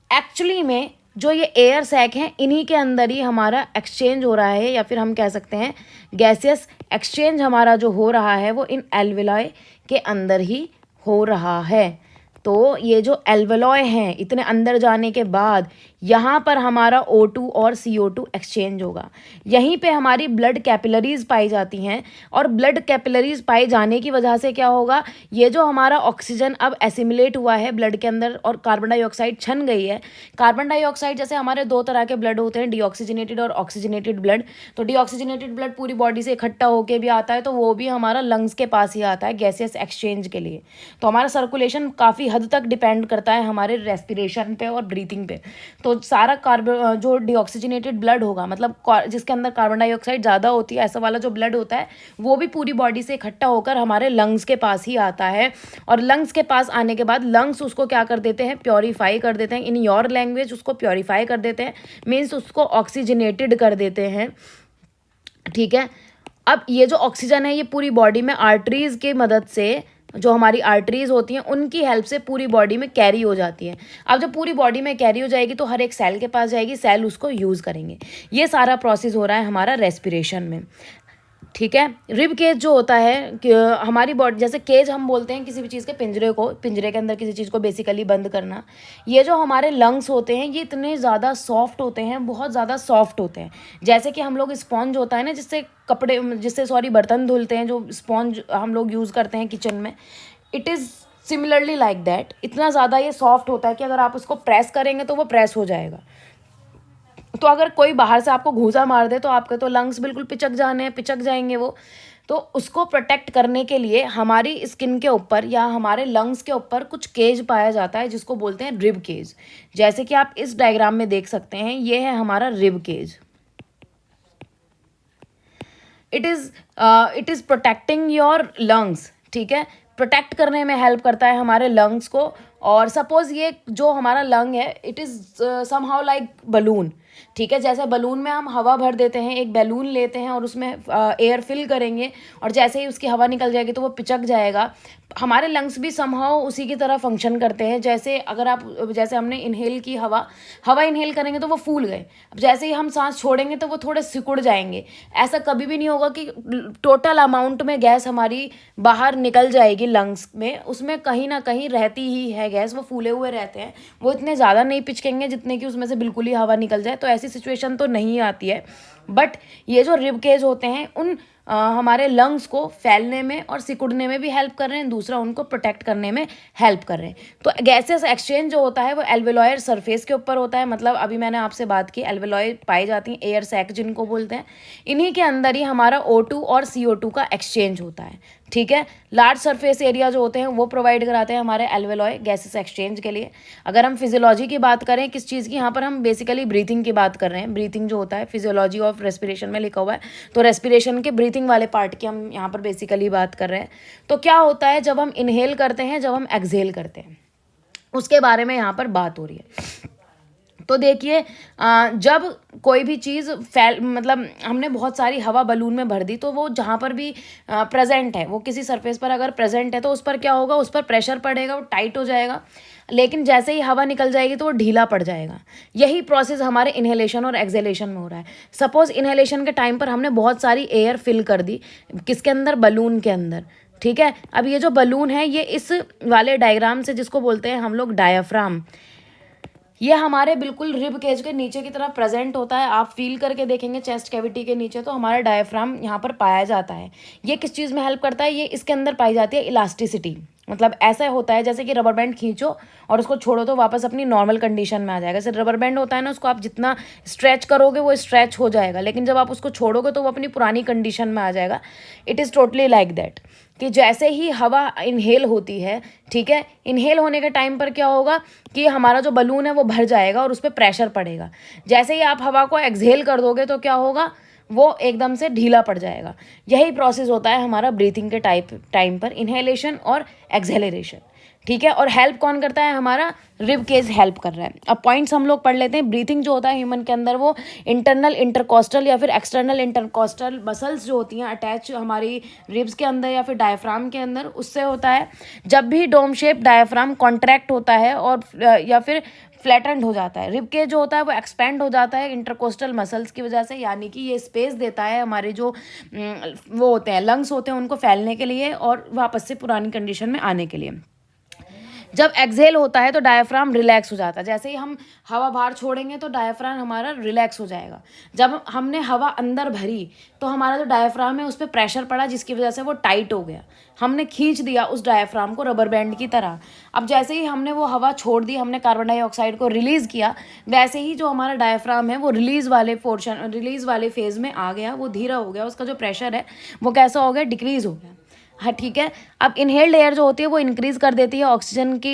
एक्चुअली में जो ये एयर सैक हैं, इन्हीं के अंदर ही हमारा एक्सचेंज हो रहा है, या फिर हम कह सकते हैं गैसियस एक्सचेंज हमारा जो हो रहा है वो इन एल्वेलॉय के अंदर ही हो रहा है। तो ये जो एल्वेलॉय हैं, इतने अंदर जाने के बाद यहाँ पर हमारा O2 और CO2 एक्सचेंज होगा। यहीं पे हमारी ब्लड कैपिलरीज पाई जाती हैं, और ब्लड कैपिलरीज पाए जाने की वजह से क्या होगा? ये जो हमारा ऑक्सीजन अब एसिमुलेट हुआ है ब्लड के अंदर और कार्बन डाइऑक्साइड छन गई है। कार्बन डाइऑक्साइड, जैसे हमारे 2 तरह के ब्लड होते हैं, डीऑक्सीजनेटेड और ऑक्सीजनेटेड ब्लड। तो डीऑक्सीजनेटेड ब्लड पूरी बॉडी से इकट्ठा होकर भी आता है, तो वो भी हमारा लंग्स के पास ही आता है गैसियस एक्सचेंज के लिए। तो हमारा सर्कुलेशन काफ़ी हद तक डिपेंड करता है हमारे रेस्पिरेशन पे और ब्रीथिंग पे। तो तो सारा कार्बन जो डिऑक्सीजनेटेड ब्लड होगा, मतलब जिसके अंदर कार्बन डाइऑक्साइड ज़्यादा होती है, ऐसा वाला जो ब्लड होता है वो भी पूरी बॉडी से इकट्ठा होकर हमारे लंग्स के पास ही आता है। और लंग्स के पास आने के बाद लंग्स उसको क्या कर देते हैं, प्योरीफाई कर देते हैं। इन योर लैंग्वेज उसको प्योरीफाई कर देते हैं, मीन्स उसको ऑक्सीजनेटेड कर देते हैं। ठीक है, अब ये जो ऑक्सीजन है ये पूरी बॉडी में आर्टरीज की मदद से, जो हमारी आर्टरीज होती हैं उनकी हेल्प से पूरी बॉडी में कैरी हो जाती है। अब जब पूरी बॉडी में कैरी हो जाएगी तो हर एक सेल के पास जाएगी, सेल उसको यूज़ करेंगे। ये सारा प्रोसेस हो रहा है हमारा रेस्पिरेशन में। ठीक है, रिब केज जो होता है कि हमारी बॉडी, जैसे केज हम बोलते हैं किसी भी चीज़ के पिंजरे को, पिंजरे के अंदर किसी चीज़ को बेसिकली बंद करना। ये जो हमारे लंग्स होते हैं ये इतने ज़्यादा सॉफ्ट होते हैं, बहुत ज़्यादा सॉफ्ट होते हैं। जैसे कि हम लोग स्पॉन्ज होता है ना, जिससे बर्तन धुलते हैं, जो स्पॉन्ज हम लोग यूज़ करते हैं किचन में, it is similarly like that. इतना ज़्यादा ये सॉफ्ट होता है कि अगर आप उसको प्रेस करेंगे तो वो प्रेस हो जाएगा। तो अगर कोई बाहर से आपको घूंसा मार दे तो आपके तो लंग्स बिल्कुल पिचक जाएंगे वो। तो उसको प्रोटेक्ट करने के लिए हमारी स्किन के ऊपर या हमारे लंग्स के ऊपर कुछ केज पाया जाता है जिसको बोलते हैं रिब केज। जैसे कि आप इस डायग्राम में देख सकते हैं, ये है हमारा rib cage. It is protecting your lungs. ठीक है, प्रोटेक्ट करने में हेल्प करता है हमारे लंग्स को। और सपोज ये जो हमारा लंग है, it is somehow like balloon. ठीक है, जैसे बलून में हम हवा भर देते हैं, एक बैलून लेते हैं और उसमें एयर फिल करेंगे, और जैसे ही उसकी हवा निकल जाएगी तो वो पिचक जाएगा। हमारे लंग्स भी समहाउ उसी की तरह फंक्शन करते हैं। जैसे हमने इनहेल की हवा इनहेल करेंगे तो वो फूल गए, अब जैसे ही हम सांस छोड़ेंगे तो वो थोड़े सिकुड़ जाएंगे। ऐसा कभी भी नहीं होगा कि टोटल अमाउंट में गैस हमारी बाहर निकल जाएगी लंग्स में, उसमें कहीं ना कहीं रहती ही है गैस, वो फूले हुए रहते हैं, वो इतने ज़्यादा नहीं पिचकेंगे जितने कि उसमें से बिल्कुल ही हवा निकल जाए। तो ऐसी सिचुएशन तो नहीं आती है। बट ये जो रिब केज होते हैं हमारे लंग्स को फैलने में और सिकुड़ने में भी हेल्प कर रहे हैं, दूसरा उनको प्रोटेक्ट करने में हेल्प कर रहे हैं। तो गैसेस एक्सचेंज जो होता है वो एल्वेलॉयर सरफेस के ऊपर होता है। मतलब अभी मैंने आपसे बात की, एल्वेलॉय पाई जाती हैं, एयर सैक जिनको बोलते हैं, इन्हीं के अंदर ही हमारा O2 और CO2 का एक्सचेंज होता है। ठीक है, लार्ज सरफेस एरिया जो होते हैं वो प्रोवाइड कराते हैं हमारे एल्वेलॉय गैसेस एक्सचेंज के लिए। अगर हम फिजियोलॉजी की बात करें किस चीज़ की, यहाँ पर हम बेसिकली ब्रीथिंग की बात कर रहे हैं। ब्रीथिंग जो होता है फिजियोलॉजी ऑफ रेस्पिरेशन में लिखा हुआ है, तो रेस्पिरेशन के ब्रीथिंग वाले पार्ट की हम यहाँ पर बेसिकली बात कर रहे हैं। तो क्या होता है जब हम इनहेल करते हैं, जब हम एक्सहेल करते हैं, उसके बारे में यहाँ पर बात हो रही है। तो देखिए, जब कोई भी चीज़ मतलब हमने बहुत सारी हवा बलून में भर दी, तो वो जहाँ पर भी प्रेजेंट है, वो किसी सरफेस पर अगर प्रेजेंट है तो उस पर क्या होगा, उस पर प्रेशर पड़ेगा, वो टाइट हो जाएगा। लेकिन जैसे ही हवा निकल जाएगी तो वो ढीला पड़ जाएगा। यही प्रोसेस हमारे इनहेलेशन और एक्सहेलेशन में हो रहा है। सपोज इनहेलेशन के टाइम पर हमने बहुत सारी एयर फिल कर दी, किसके अंदर, बलून के अंदर। ठीक है, अब ये जो बलून है ये इस वाले डायग्राम से, जिसको बोलते हैं हम लोग डायाफ्राम, ये हमारे बिल्कुल रिब केज के नीचे की तरफ प्रेजेंट होता है। आप फील करके देखेंगे चेस्ट कैविटी के नीचे, तो हमारा डायफ्राम यहाँ पर पाया जाता है। ये किस चीज़ में हेल्प करता है, ये इसके अंदर पाई जाती है इलास्टिसिटी। मतलब ऐसा होता है जैसे कि रबर बैंड खींचो और उसको छोड़ो तो वापस अपनी नॉर्मल कंडीशन में आ जाएगा। जैसे रबर बैंड होता है ना, उसको आप जितना स्ट्रेच करोगे वो स्ट्रेच हो जाएगा, लेकिन जब आप उसको छोड़ोगे तो वो अपनी पुरानी कंडीशन में आ जाएगा। It is totally like that, कि जैसे ही हवा इनहेल होती है, ठीक है, इनहेल होने के टाइम पर क्या होगा कि हमारा जो बलून है वो भर जाएगा और उस पर प्रेशर पड़ेगा। जैसे ही आप हवा को एक्सहेल कर दोगे तो क्या होगा, वो एकदम से ढीला पड़ जाएगा। यही प्रोसेस होता है हमारा ब्रीथिंग के टाइम पर, इनहेलेशन और एक्सहेलरेशन। ठीक है, और हेल्प कौन करता है, हमारा रिब केज हेल्प कर रहा है। अब पॉइंट्स हम लोग पढ़ लेते हैं। ब्रीथिंग जो होता है ह्यूमन के अंदर, वो इंटरनल इंटरकोस्टल या फिर एक्सटर्नल इंटरकोस्टल मसल्स जो होती हैं अटैच हमारी रिब्स के अंदर या फिर डायफ्राम के अंदर, उससे होता है। जब भी डोम शेप डायफ्राम कॉन्ट्रैक्ट होता है और या फिर फ्लैटेंड हो जाता है, रिब केज जो होता है वो एक्सपेंड हो जाता है इंटरकोस्टल मसल्स की वजह से, यानी कि ये स्पेस देता है हमारे जो वो होते हैं लंग्स होते हैं उनको फैलने के लिए और वापस से पुरानी कंडीशन में आने के लिए। जब एक्सहेल होता है तो डायफ्राम रिलैक्स हो जाता है। जैसे ही हम हवा बाहर छोड़ेंगे तो डायफ्राम हमारा रिलैक्स हो जाएगा। जब हमने हवा अंदर भरी तो हमारा जो डायफ्राम है उस पर प्रेशर पड़ा, जिसकी वजह से वो टाइट हो गया। हमने खींच दिया उस डायफ्राम को रबर बैंड की तरह। अब जैसे ही हमने वो हवा छोड़ दी, हमने कार्बन डाइऑक्साइड को रिलीज़ किया, वैसे ही जो हमारा डायफ्राम है वो रिलीज़ वाले फेज़ में आ गया, वो धीरा हो गया, उसका जो प्रेशर है वो कैसा हो गया, डिक्रीज़ हो गया। हाँ ठीक है, अब इनहेल्ड एयर जो होती है वो इंक्रीज़ कर देती है ऑक्सीजन की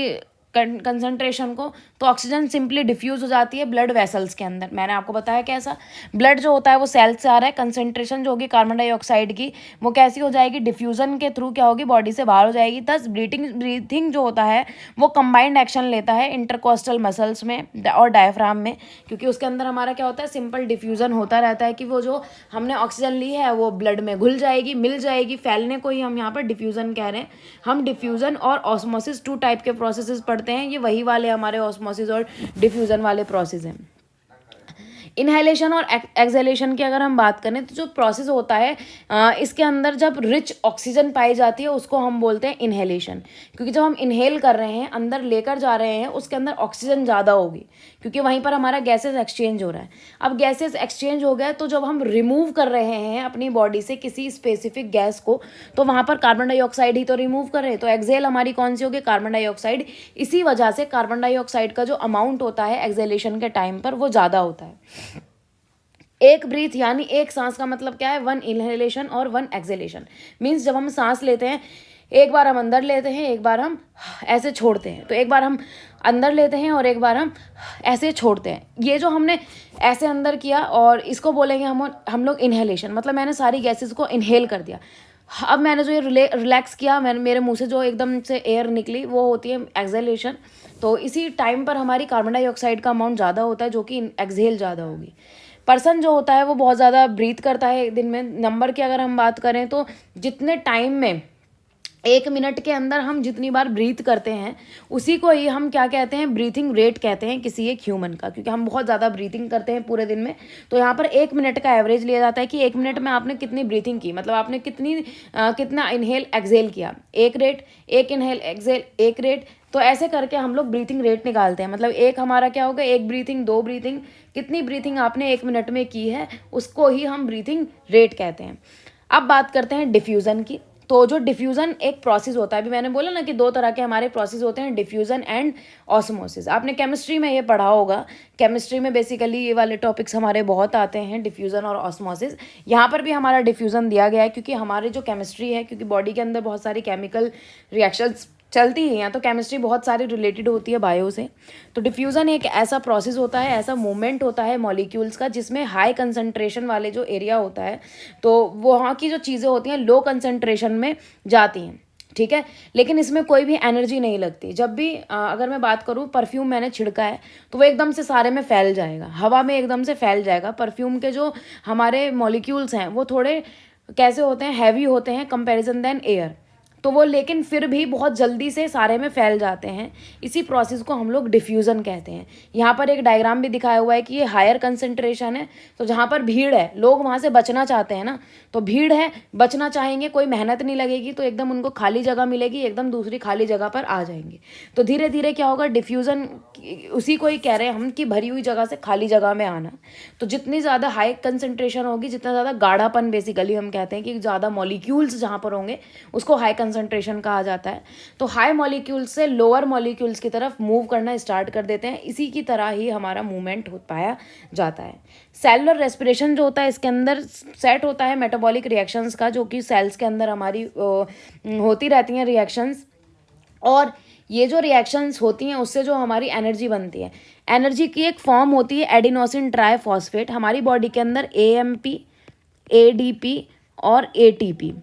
कंसंट्रेशन को, तो ऑक्सीजन सिंपली डिफ्यूज हो जाती है ब्लड वेसल्स के अंदर। मैंने आपको बताया कैसा, ब्लड जो होता है वो सेल्स से आ रहा है, कंसंट्रेशन जो होगी कार्बन डाइऑक्साइड की वो कैसी हो जाएगी, डिफ्यूजन के थ्रू क्या होगी, बॉडी से बाहर हो जाएगी। थस ब्रीथिंग जो होता है वो कंबाइंड एक्शन लेता है इंटरकोस्टल मसल्स में और डायफ्राम में, क्योंकि उसके अंदर हमारा क्या होता है, सिंपल डिफ्यूजन होता रहता है कि वो जो हमने ऑक्सीजन ली है वो ब्लड में घुल जाएगी, मिल जाएगी, फैलने को ही हम यहाँ पर डिफ्यूजन कह रहे हैं। हम डिफ्यूजन और ऑस्मोसिस 2 टाइप के प्रोसेसेस पढ़ते हैं, ये वही वाले हमारे ऑस्मोसिस और डिफ्यूजन वाले प्रोसेस हैं। इनहेलेशन और एक्सहेलेशन की अगर हम बात करें तो जो प्रोसेस होता है इसके अंदर जब रिच ऑक्सीजन पाई जाती है उसको हम बोलते हैं इनहेलेशन, क्योंकि जब हम इनहेल कर रहे हैं, अंदर लेकर जा रहे हैं, उसके अंदर ऑक्सीजन ज़्यादा होगी, क्योंकि वहीं पर हमारा गैसेस एक्सचेंज हो रहा है। अब गैसेस एक्सचेंज हो गया तो जब हम रिमूव कर रहे हैं अपनी बॉडी से किसी स्पेसिफिक गैस को, तो वहाँ पर कार्बन डाइऑक्साइड ही तो रिमूव कर रहे हैं, तो एक्सहेल हमारी कौन सी होगी, कार्बन डाइऑक्साइड। इसी वजह से कार्बन डाइऑक्साइड का जो अमाउंट होता है एक्सहेलेशन के टाइम पर वो ज़्यादा होता है। एक ब्रीथ यानी एक सांस का मतलब क्या है, 1 इनहेलेशन और 1 एक्सहेलेशन। मीन्स जब हम सांस लेते हैं, एक बार हम अंदर लेते हैं, एक बार हम ऐसे छोड़ते हैं, तो एक बार हम अंदर लेते हैं और एक बार हम ऐसे छोड़ते हैं। ये जो हमने ऐसे अंदर किया और इसको बोलेंगे हम लोग इनहेलेशन, मतलब मैंने सारी गैसेस को इनहेल कर दिया। अब मैंने जो ये रिलैक्स किया, मैंने मेरे मुंह से जो एकदम से एयर निकली वो होती है एक्सहेलेशन। तो इसी टाइम पर हमारी कार्बन डाइऑक्साइड का अमाउंट ज़्यादा होता है, जो कि एक्सहेल ज़्यादा होगी। पर्सन जो होता है वो बहुत ज़्यादा ब्रीथ करता है दिन में। नंबर की अगर हम बात करें तो जितने टाइम में 1 मिनट के अंदर हम जितनी बार ब्रीथ करते हैं उसी को ही हम क्या कहते हैं, ब्रीथिंग रेट कहते हैं किसी एक ह्यूमन का, क्योंकि हम बहुत ज़्यादा ब्रीथिंग करते हैं पूरे दिन में। तो यहाँ पर 1 मिनट का एवरेज लिया जाता है कि 1 मिनट में आपने कितनी ब्रीथिंग की, मतलब आपने कितना इनहेल एक्सहेल किया, 1 रेट, 1 इनहेल एक्सहेल 1 रेट। तो ऐसे करके हम लोग ब्रीथिंग रेट निकालते हैं, मतलब एक हमारा क्या होगा, 1 ब्रीथिंग 2 ब्रीथिंग, कितनी ब्रीथिंग आपने 1 मिनट में की है उसको ही हम ब्रीथिंग रेट कहते हैं। अब बात करते हैं डिफ्यूज़न की। तो जो डिफ्यूज़न एक प्रोसेस होता है, अभी मैंने बोला ना कि 2 तरह के हमारे प्रोसेस होते हैं, डिफ्यूज़न एंड ऑस्मोसिस। आपने केमिस्ट्री में ये पढ़ा होगा, केमिस्ट्री में बेसिकली ये वाले टॉपिक्स हमारे बहुत आते हैं, डिफ्यूज़न और ऑस्मोसिस। यहाँ पर भी हमारा डिफ्यूज़न दिया गया है, क्योंकि हमारे जो केमिस्ट्री है, क्योंकि बॉडी के अंदर बहुत सारी केमिकल रिएक्शंस चलती ही हैं, तो केमिस्ट्री बहुत सारी रिलेटेड होती है बायो से। तो डिफ्यूज़न एक ऐसा प्रोसेस होता है, ऐसा मूवमेंट होता है मॉलिक्यूल्स का, जिसमें हाई कंसंट्रेशन वाले जो एरिया होता है तो वहाँ की जो चीज़ें होती हैं लो कंसंट्रेशन में जाती हैं, ठीक है। लेकिन इसमें कोई भी एनर्जी नहीं लगती। जब भी अगर मैं बात करूँ, परफ्यूम मैंने छिड़का है तो वो एकदम से सारे में फैल जाएगा, हवा में एकदम से फैल जाएगा। परफ्यूम के जो हमारे मॉलिक्यूल्स हैं वो थोड़े कैसे होते हैं, हैवी होते हैं कंपेरिजन देन एयर, तो वो लेकिन फिर भी बहुत जल्दी से सारे में फैल जाते हैं। इसी प्रोसेस को हम लोग डिफ्यूज़न कहते हैं। यहाँ पर एक डायग्राम भी दिखाया हुआ है कि ये हायर कंसंट्रेशन है, तो जहाँ पर भीड़ है, लोग वहाँ से बचना चाहते हैं ना, तो भीड़ है, बचना चाहेंगे, कोई मेहनत नहीं लगेगी, तो एकदम उनको खाली जगह मिलेगी, एकदम दूसरी खाली जगह पर आ जाएंगे। तो धीरे धीरे क्या होगा, डिफ्यूज़न उसी को ही कह रहे हैं हम कि भरी हुई जगह से खाली जगह में आना। तो जितनी ज़्यादा हाई कंसंट्रेशन होगी, जितना ज़्यादा गाढ़ापन, बेसिकली हम कहते हैं कि ज़्यादा मॉलिक्यूल्स जहाँ पर होंगे उसको हाई कंसंट्रेशन कहा जाता है। तो हाई मॉलिक्यूल्स से लोअर मॉलिक्यूल्स की तरफ मूव करना स्टार्ट कर देते हैं। इसी की तरह ही हमारा मूवमेंट हो पाया जाता है। सेलुलर रेस्पिरेशन जो होता है, इसके अंदर सेट होता है मेटाबॉलिक रिएक्शंस का, जो कि सेल्स के अंदर हमारी होती रहती हैं रिएक्शंस। और ये जो रिएक्शंस होती हैं उससे जो हमारी एनर्जी बनती है, एनर्जी की एक फॉर्म होती है एडिनोसिन ट्राइफॉस्फेट। हमारी बॉडी के अंदर AMP, ADP और ATP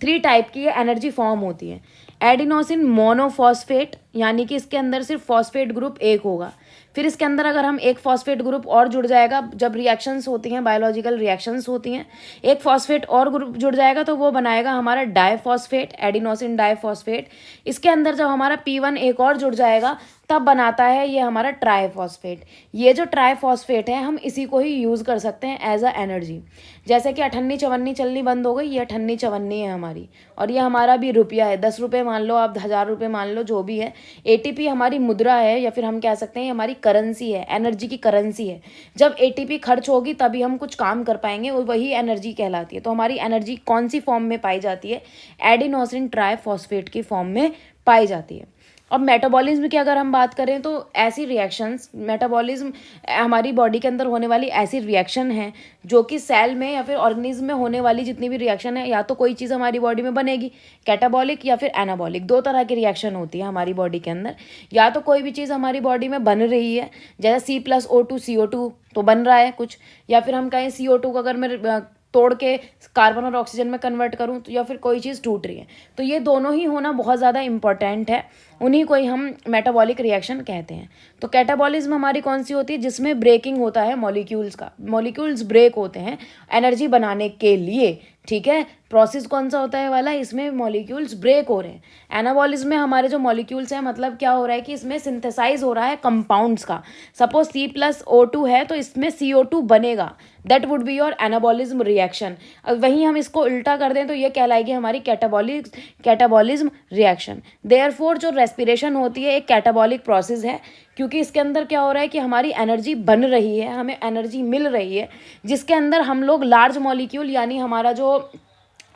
3 टाइप की एनर्जी फॉर्म होती है। एडिनोसिन मोनोफॉस्फेट, यानी कि इसके अंदर सिर्फ फॉस्फेट ग्रुप 1 होगा। फिर इसके अंदर अगर हम एक फॉस्फेट ग्रुप और जुड़ जाएगा, जब रिएक्शंस होती हैं, बायोलॉजिकल रिएक्शंस होती हैं, एक फॉस्फेट और ग्रुप जुड़ जाएगा तो वो बनाएगा हमारा डाइफॉस्फेट, एडिनोसिन डाइफॉस्फेट। इसके अंदर जब हमारा P1 एक और जुड़ जाएगा तब बनाता है ये हमारा ट्राइफॉस्फेट। ये जो ट्राइफॉस्फेट है हम इसी को ही यूज़ कर सकते हैं एज अ एनर्जी। जैसे कि अठन्नी चवन्नी चलनी बंद हो गई, ये अठन्नी चवन्नी है हमारी, और ये हमारा भी रुपया है, 10 रुपये मान लो, आप 1000 रुपये मान लो, जो भी है। ATP हमारी मुद्रा है, या फिर हम कह सकते हैं हमारी करेंसी है, एनर्जी की करेंसी है। जब ATP खर्च होगी तभी हम कुछ काम कर पाएंगे, और वही एनर्जी कहलाती है। तो हमारी एनर्जी कौन सी फॉर्म में पाई जाती है, एडिनोसिन ट्राइफॉस्फेट की फॉर्म में पाई जाती है। अब मेटाबॉलिज्म की अगर हम बात करें तो ऐसी रिएक्शंस, मेटाबॉलिज्म हमारी बॉडी के अंदर होने वाली ऐसी रिएक्शन है जो कि सेल में या फिर ऑर्गेनिज्म में होने वाली जितनी भी रिएक्शन है, या तो कोई चीज़ हमारी बॉडी में बनेगी कैटाबॉलिक या फिर एनाबॉलिक, दो तरह की रिएक्शन होती है हमारी बॉडी के अंदर। या तो कोई भी चीज़ हमारी बॉडी में बन रही है, जैसे C+O2 CO2 तो बन रहा है कुछ, या फिर हम कहें CO2 को अगर मैं तोड़ के कार्बन और ऑक्सीजन में कन्वर्ट करूँ तो, या फिर कोई चीज़ टूट रही है, तो ये दोनों ही होना बहुत ज़्यादा इंपॉर्टेंट है, उन्हीं को ही हम मेटाबॉलिक रिएक्शन कहते हैं। तो कैटाबॉलिज्म हमारी कौन सी होती है, जिसमें ब्रेकिंग होता है मॉलिक्यूल्स का, मॉलिक्यूल्स ब्रेक होते हैं एनर्जी बनाने के लिए, ठीक है। प्रोसेस कौन सा होता है वाला, इसमें मॉलिक्यूल्स ब्रेक हो रहे हैं। एनाबॉलिज्म में हमारे जो मॉलिक्यूल्स हैं, मतलब क्या हो रहा है कि इसमें सिंथेसाइज हो रहा है कंपाउंड्स का। सपोज C+O2 है तो इसमें CO2 बनेगा, that would be your anabolism reaction. अब वहीं हम इसको उल्टा कर दें तो ये कहलाएगी हमारी कैटाबॉलिज्म रिएक्शन। देयरफॉर जो रेस्पिरेशन होती है एक कैटाबॉलिक प्रोसेस है, क्योंकि इसके अंदर क्या हो रहा है कि हमारी एनर्जी बन रही है, हमें एनर्जी मिल रही है, जिसके अंदर हम लोग लार्ज मॉलिक्यूल यानी हमारा जो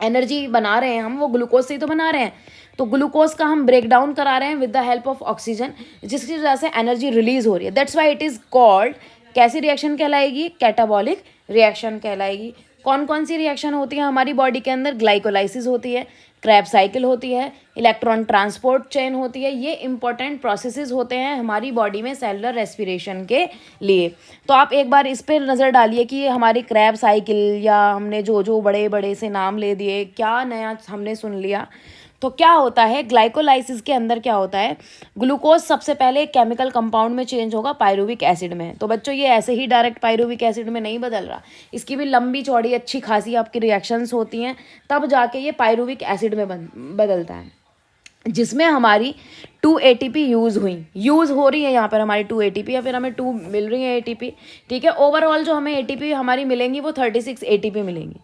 एनर्जी बना रहे हैं हम, वो ग्लूकोज से ही तो बना रहे हैं, तो ग्लूकोज का हम ब्रेक डाउन करा रहे हैं with the help of oxygen, जिसकी वजह से एनर्जी रिलीज हो रही है। That's why it is called, कैसी रिएक्शन कहलाएगी, कैटाबॉलिक रिएक्शन कहलाएगी। कौन कौन सी रिएक्शन होती है हमारी बॉडी के अंदर, ग्लाइकोलाइसिस होती है, क्रैब्स साइकिल होती है, इलेक्ट्रॉन ट्रांसपोर्ट चेन होती है। ये इंपॉर्टेंट प्रोसेसेस होते हैं हमारी बॉडी में सेलुलर रेस्पिरेशन के लिए। तो आप एक बार इस पर नज़र डालिए कि ये हमारी क्रैब साइकिल, या हमने जो जो बड़े बड़े से नाम ले दिए, क्या नया हमने सुन लिया। तो क्या होता है ग्लाइकोलाइसिस के अंदर, क्या होता है, ग्लूकोज सबसे पहले केमिकल कंपाउंड में चेंज होगा पायरुविक एसिड में। तो बच्चों ये ऐसे ही डायरेक्ट पायरुविक एसिड में नहीं बदल रहा, इसकी भी लंबी चौड़ी अच्छी खासी आपकी रिएक्शंस होती हैं, तब जाके ये पायरुविक एसिड में बदलता है, जिसमें हमारी 2 ATP यूज़ हो रही है यहाँ पर हमारी 2 ATP, या फिर हमें 2 मिल रही है ATP, ठीक है। ओवरऑल जो हमें ATP हमारी मिलेंगी वो 36 ATP मिलेंगी।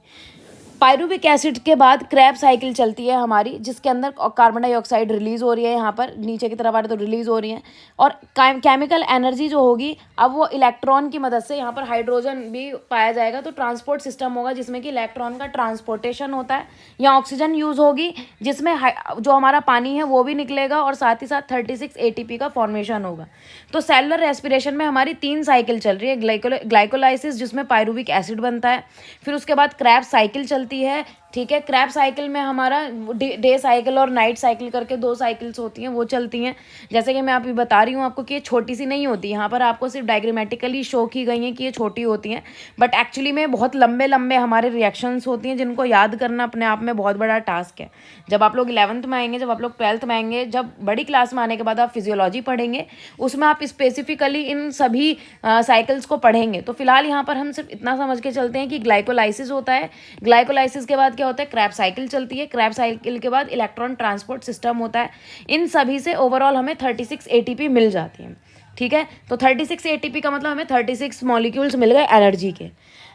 पायरुविक एसिड के बाद क्रैब साइकिल चलती है हमारी, जिसके अंदर कार्बन डाइऑक्साइड रिलीज हो रही है, यहाँ पर नीचे की तरफ आ रही तो रिलीज हो रही है, और केमिकल एनर्जी जो होगी अब वो इलेक्ट्रॉन की मदद से, यहाँ पर हाइड्रोजन भी पाया जाएगा, तो ट्रांसपोर्ट सिस्टम होगा जिसमें कि इलेक्ट्रॉन का ट्रांसपोर्टेशन होता है, या ऑक्सीजन यूज़ होगी जिसमें जो हमारा पानी है वो भी निकलेगा, और साथ ही साथ 36 ATP का फॉर्मेशन होगा। तो सेलुलर रेस्पिरेशन में हमारी 3 साइकिल चल रही है, ग्लाइकोलाइसिस जिसमें पायरुविक एसिड बनता है, फिर उसके बाद क्रैब साइकिल चलती है, ठीक है। क्रैब साइकिल में हमारा डे साइकिल और नाइट साइकिल करके 2 साइकिल्स होती हैं, वो चलती हैं। जैसे कि मैं अभी बता रही हूँ आपको कि ये छोटी सी नहीं होती, यहाँ पर आपको सिर्फ डायग्रामेटिकली शो की गई हैं कि ये छोटी होती हैं, बट एक्चुअली में बहुत लंबे लंबे हमारे रिएक्शंस होती हैं, जिनको याद करना अपने आप में बहुत बड़ा टास्क है। जब आप लोग 11th में आएंगे, जब आप लोग 12th में आएंगे, जब बड़ी क्लास में आने के बाद आप फिजियोलॉजी पढ़ेंगे, उसमें आप स्पेसिफिकली इन सभी साइकिल्स को पढ़ेंगे। तो फिलहाल यहाँ पर हम सिर्फ इतना समझ के चलते हैं कि ग्लाइकोलाइसिस होता है, ग्लाइकोलाइसिस के बाद क्या होता है, क्रैब साइकिल चलती है, क्रैब साइकिल के बाद इलेक्ट्रॉन ट्रांसपोर्ट सिस्टम होता है। इन सभी से ओवरऑल हमें 36 ATP मिल जाती है, ठीक है। तो 36 ATP का मतलब हमें 36 मॉलिक्यूल्स मिल गए एनर्जी के।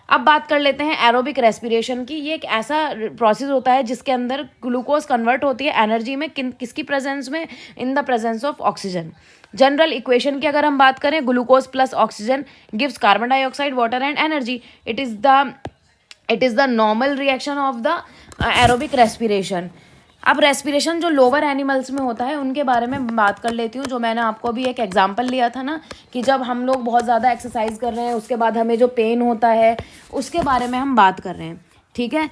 अब बात कर लेते हैं एरोबिक रेस्पिरेशन की। ये एक ऐसा प्रोसेस होता है जिसके अंदर ग्लूकोज कन्वर्ट होती है एनर्जी में, किसकी प्रेजेंस में, in the presence of oxygen. General equation की अगर हम बात करें, glucose plus oxygen gives carbon dioxide, water and energy. It is the normal reaction of the aerobic respiration. अब रेस्पिरेशन जो लोअर एनिमल्स में होता है उनके बारे में बात कर लेती हूँ। जो मैंने आपको अभी एक एग्जांपल लिया था ना, कि जब हम लोग बहुत ज़्यादा एक्सरसाइज कर रहे हैं उसके बाद हमें जो पेन होता है, उसके बारे में हम बात कर रहे हैं, ठीक है।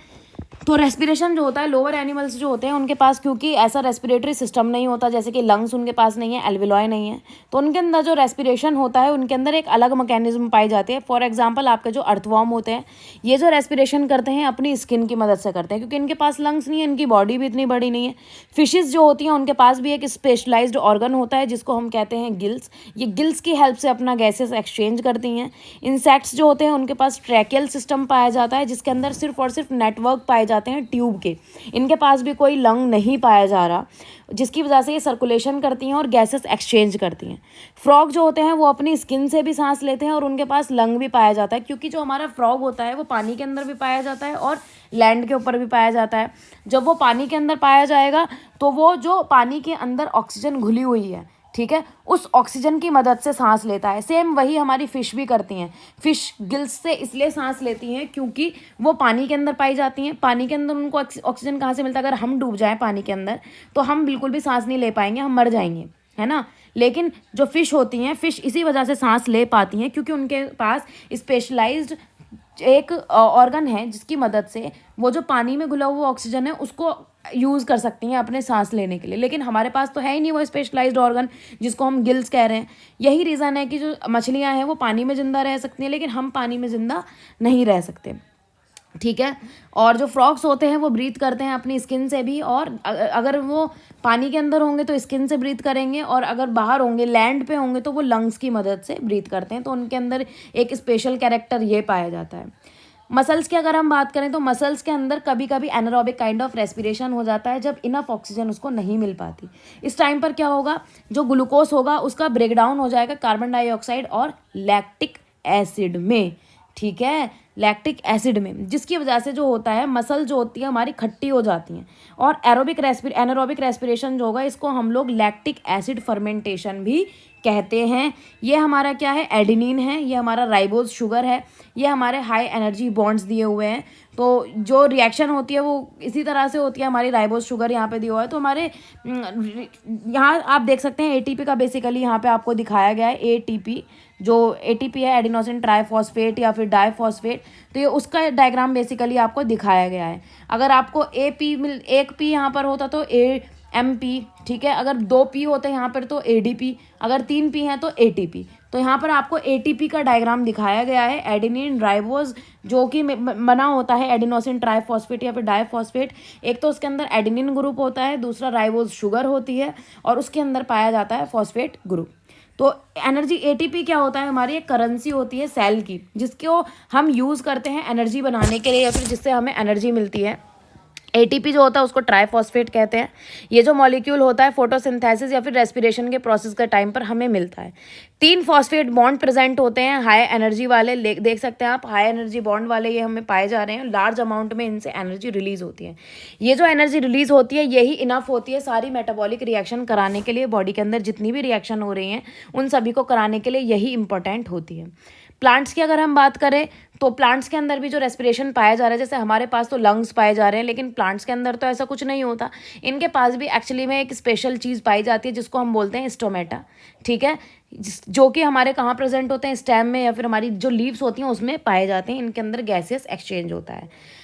तो रेस्पिरेशन जो होता है, लोअर एनिमल्स जो होते हैं उनके पास क्योंकि ऐसा रेस्पिरेटरी सिस्टम नहीं होता, जैसे कि लंग्स उनके पास नहीं है, एल्विलॉय नहीं है, तो उनके अंदर जो रेस्पिरेशन होता है उनके अंदर एक अलग मैकेनिज्म पाई जाती है। फॉर एग्जांपल आपके जो अर्थवॉर्म होते हैं, ये जो रेस्पिरेशन करते हैं अपनी स्किन की मदद से करते हैं, क्योंकि इनके पास लंग्स नहीं है, इनकी बॉडी भी इतनी बड़ी नहीं है। फिशेज जो होती हैं उनके पास भी एक स्पेशलाइज्ड ऑर्गन होता है जिसको हम कहते हैं गिल्स। ये गिल्स की हेल्प से अपना गैसेस एक्सचेंज करती हैं। इंसेक्ट्स जो होते हैं उनके पास ट्रैकियल सिस्टम पाया जाता है, जिसके अंदर सिर्फ और सिर्फ नेटवर्क पाए जाते हैं ट्यूब के। इनके पास भी कोई लंग नहीं पाया जा रहा, जिसकी वजह से ये सर्कुलेशन करती हैं और गैसेस एक्सचेंज करती हैं। फ्रॉग जो होते हैं वो अपनी स्किन से भी सांस लेते हैं और उनके पास लंग भी पाया जाता है, क्योंकि जो हमारा फ्रॉग होता है वो पानी के अंदर भी पाया जाता है और लैंड के ऊपर भी पाया जाता है। जब वो पानी के अंदर पाया जाएगा तो वो जो पानी के अंदर ऑक्सीजन घुली हुई है, ठीक है, उस ऑक्सीजन की मदद से सांस लेता है। सेम वही हमारी फिश भी करती हैं। फिश गिल्स से इसलिए सांस लेती हैं क्योंकि वो पानी के अंदर पाई जाती हैं। पानी के अंदर उनको ऑक्सीजन कहाँ से मिलता है? अगर हम डूब जाएं पानी के अंदर तो हम बिल्कुल भी सांस नहीं ले पाएंगे, हम मर जाएंगे, है ना। लेकिन जो फिश होती हैं, फिश इसी वजह से सांस ले पाती हैं क्योंकि उनके पास स्पेशलाइज्ड एक ऑर्गन है जिसकी मदद से वो जो पानी में घुला हुआ ऑक्सीजन है उसको यूज़ कर सकती हैं अपने सांस लेने के लिए। लेकिन हमारे पास तो है ही नहीं वो स्पेशलाइज्ड ऑर्गन जिसको हम गिल्स कह रहे हैं। यही रीज़न है कि जो मछलियां हैं वो पानी में ज़िंदा रह सकती हैं लेकिन हम पानी में ज़िंदा नहीं रह सकते, ठीक है। और जो फ्रॉग्स होते हैं वो ब्रीथ करते हैं अपनी स्किन से भी, और अगर वो पानी के अंदर होंगे तो स्किन से ब्रीथ करेंगे, और अगर बाहर होंगे लैंड पे होंगे तो वो लंग्स की मदद से ब्रीथ करते हैं। तो उनके अंदर एक स्पेशल कैरेक्टर ये पाया जाता है। मसल्स की अगर हम बात करें तो मसल्स के अंदर कभी कभी एनारोबिक काइंड ऑफ रेस्पिरेशन हो जाता है जब इनफ ऑक्सीजन उसको नहीं मिल पाती। इस टाइम पर क्या होगा, जो ग्लूकोज होगा उसका ब्रेकडाउन हो जाएगा कार्बन डाइऑक्साइड और लैक्टिक एसिड में, ठीक है, लैक्टिक एसिड में, जिसकी वजह से जो होता है मसल जो होती है हमारी खट्टी हो जाती हैं। और एनारोबिक रेस्पिरेशन जो होगा इसको हम लोग लैक्टिक एसिड फर्मेंटेशन भी कहते हैं। ये हमारा क्या है, एडेनिन है, ये हमारा राइबोज शुगर है, ये हमारे हाई एनर्जी बॉन्ड्स दिए हुए हैं। तो जो रिएक्शन होती है वो इसी तरह से होती है, हमारी राइबोज शुगर यहाँ पे दिया हुआ है। तो हमारे यहाँ आप देख सकते हैं एटीपी का बेसिकली यहाँ पे आपको दिखाया गया है। एटीपी जो एटीपी है एडिनोसिन ट्राइफॉस्फेट या फिर डाइफॉस्फेट, तो ये उसका डायग्राम बेसिकली आपको दिखाया गया है। अगर आपको एक पी यहाँ पर होता तो AMP, ठीक है, अगर 2 पी होते हैं यहाँ पर तो ADP, अगर 3 पी हैं तो ATP। तो यहाँ पर आपको ATP का डायग्राम दिखाया गया है, एडेनिन राइबोज जो कि बना होता है एडिनोसिन ट्राइफॉस्फेट या फिर डाइफॉस्फेट। एक तो उसके अंदर एडेनिन ग्रुप होता है, दूसरा राइबोज शुगर होती है और उसके अंदर पाया जाता है फॉस्फेट ग्रुप। तो एनर्जी ATP क्या होता है, हमारी एक करेंसी होती है सेल की जिसको हम यूज़ करते हैं एनर्जी बनाने के लिए या फिर जिससे हमें एनर्जी मिलती है। ATP जो होता है उसको ट्राइफॉस्फेट कहते हैं। ये जो मॉलिक्यूल होता है फोटोसिंथेसिस या फिर रेस्पिरेशन के प्रोसेस के टाइम पर हमें मिलता है। 3 फॉस्फेट बॉन्ड प्रेजेंट होते हैं हाई एनर्जी वाले, देख सकते हैं आप हाई एनर्जी बॉन्ड वाले ये हमें पाए जा रहे हैं। लार्ज अमाउंट में इनसे एनर्जी रिलीज होती है। ये जो एनर्जी रिलीज होती है यही इनफ होती है सारी मेटाबॉलिक रिएक्शन कराने के लिए। बॉडी के अंदर जितनी भी रिएक्शन हो रही हैं उन सभी को कराने के लिए यही इंपॉर्टेंट होती है। प्लांट्स की अगर हम बात करें तो प्लांट्स के अंदर भी जो रेस्पिरेशन पाया जा रहा है, जैसे हमारे पास तो लंग्स पाए जा रहे हैं लेकिन प्लांट्स के अंदर तो ऐसा कुछ नहीं होता। इनके पास भी एक्चुअली में एक स्पेशल चीज़ पाई जाती है जिसको हम बोलते हैं स्टोमेटा, ठीक है, जो कि हमारे कहाँ प्रेजेंट होते हैं, स्टेम में या फिर हमारी जो लीव्स होती हैं उसमें पाए जाते हैं। इनके अंदर गैसियस एक्सचेंज होता है।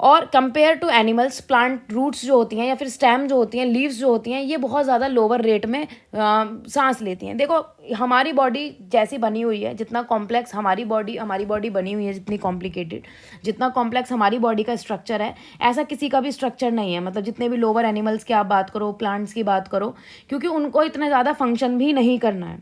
और compare to animals, plant roots जो होती हैं या फिर स्टेम जो होती हैं, लीव्स जो होती हैं, ये बहुत ज़्यादा लोअर रेट में सांस लेती हैं। देखो हमारी बॉडी जैसी बनी हुई है, जितना कॉम्प्लेक्स हमारी बॉडी बनी हुई है, जितनी कॉम्प्लिकेटेड, जितना कॉम्प्लेक्स हमारी बॉडी का स्ट्रक्चर है, ऐसा किसी का भी स्ट्रक्चर नहीं है। मतलब जितने भी लोअर एनिमल्स की आप बात करो, प्लांट्स की बात करो, क्योंकि उनको इतना ज़्यादा फंक्शन भी नहीं करना है,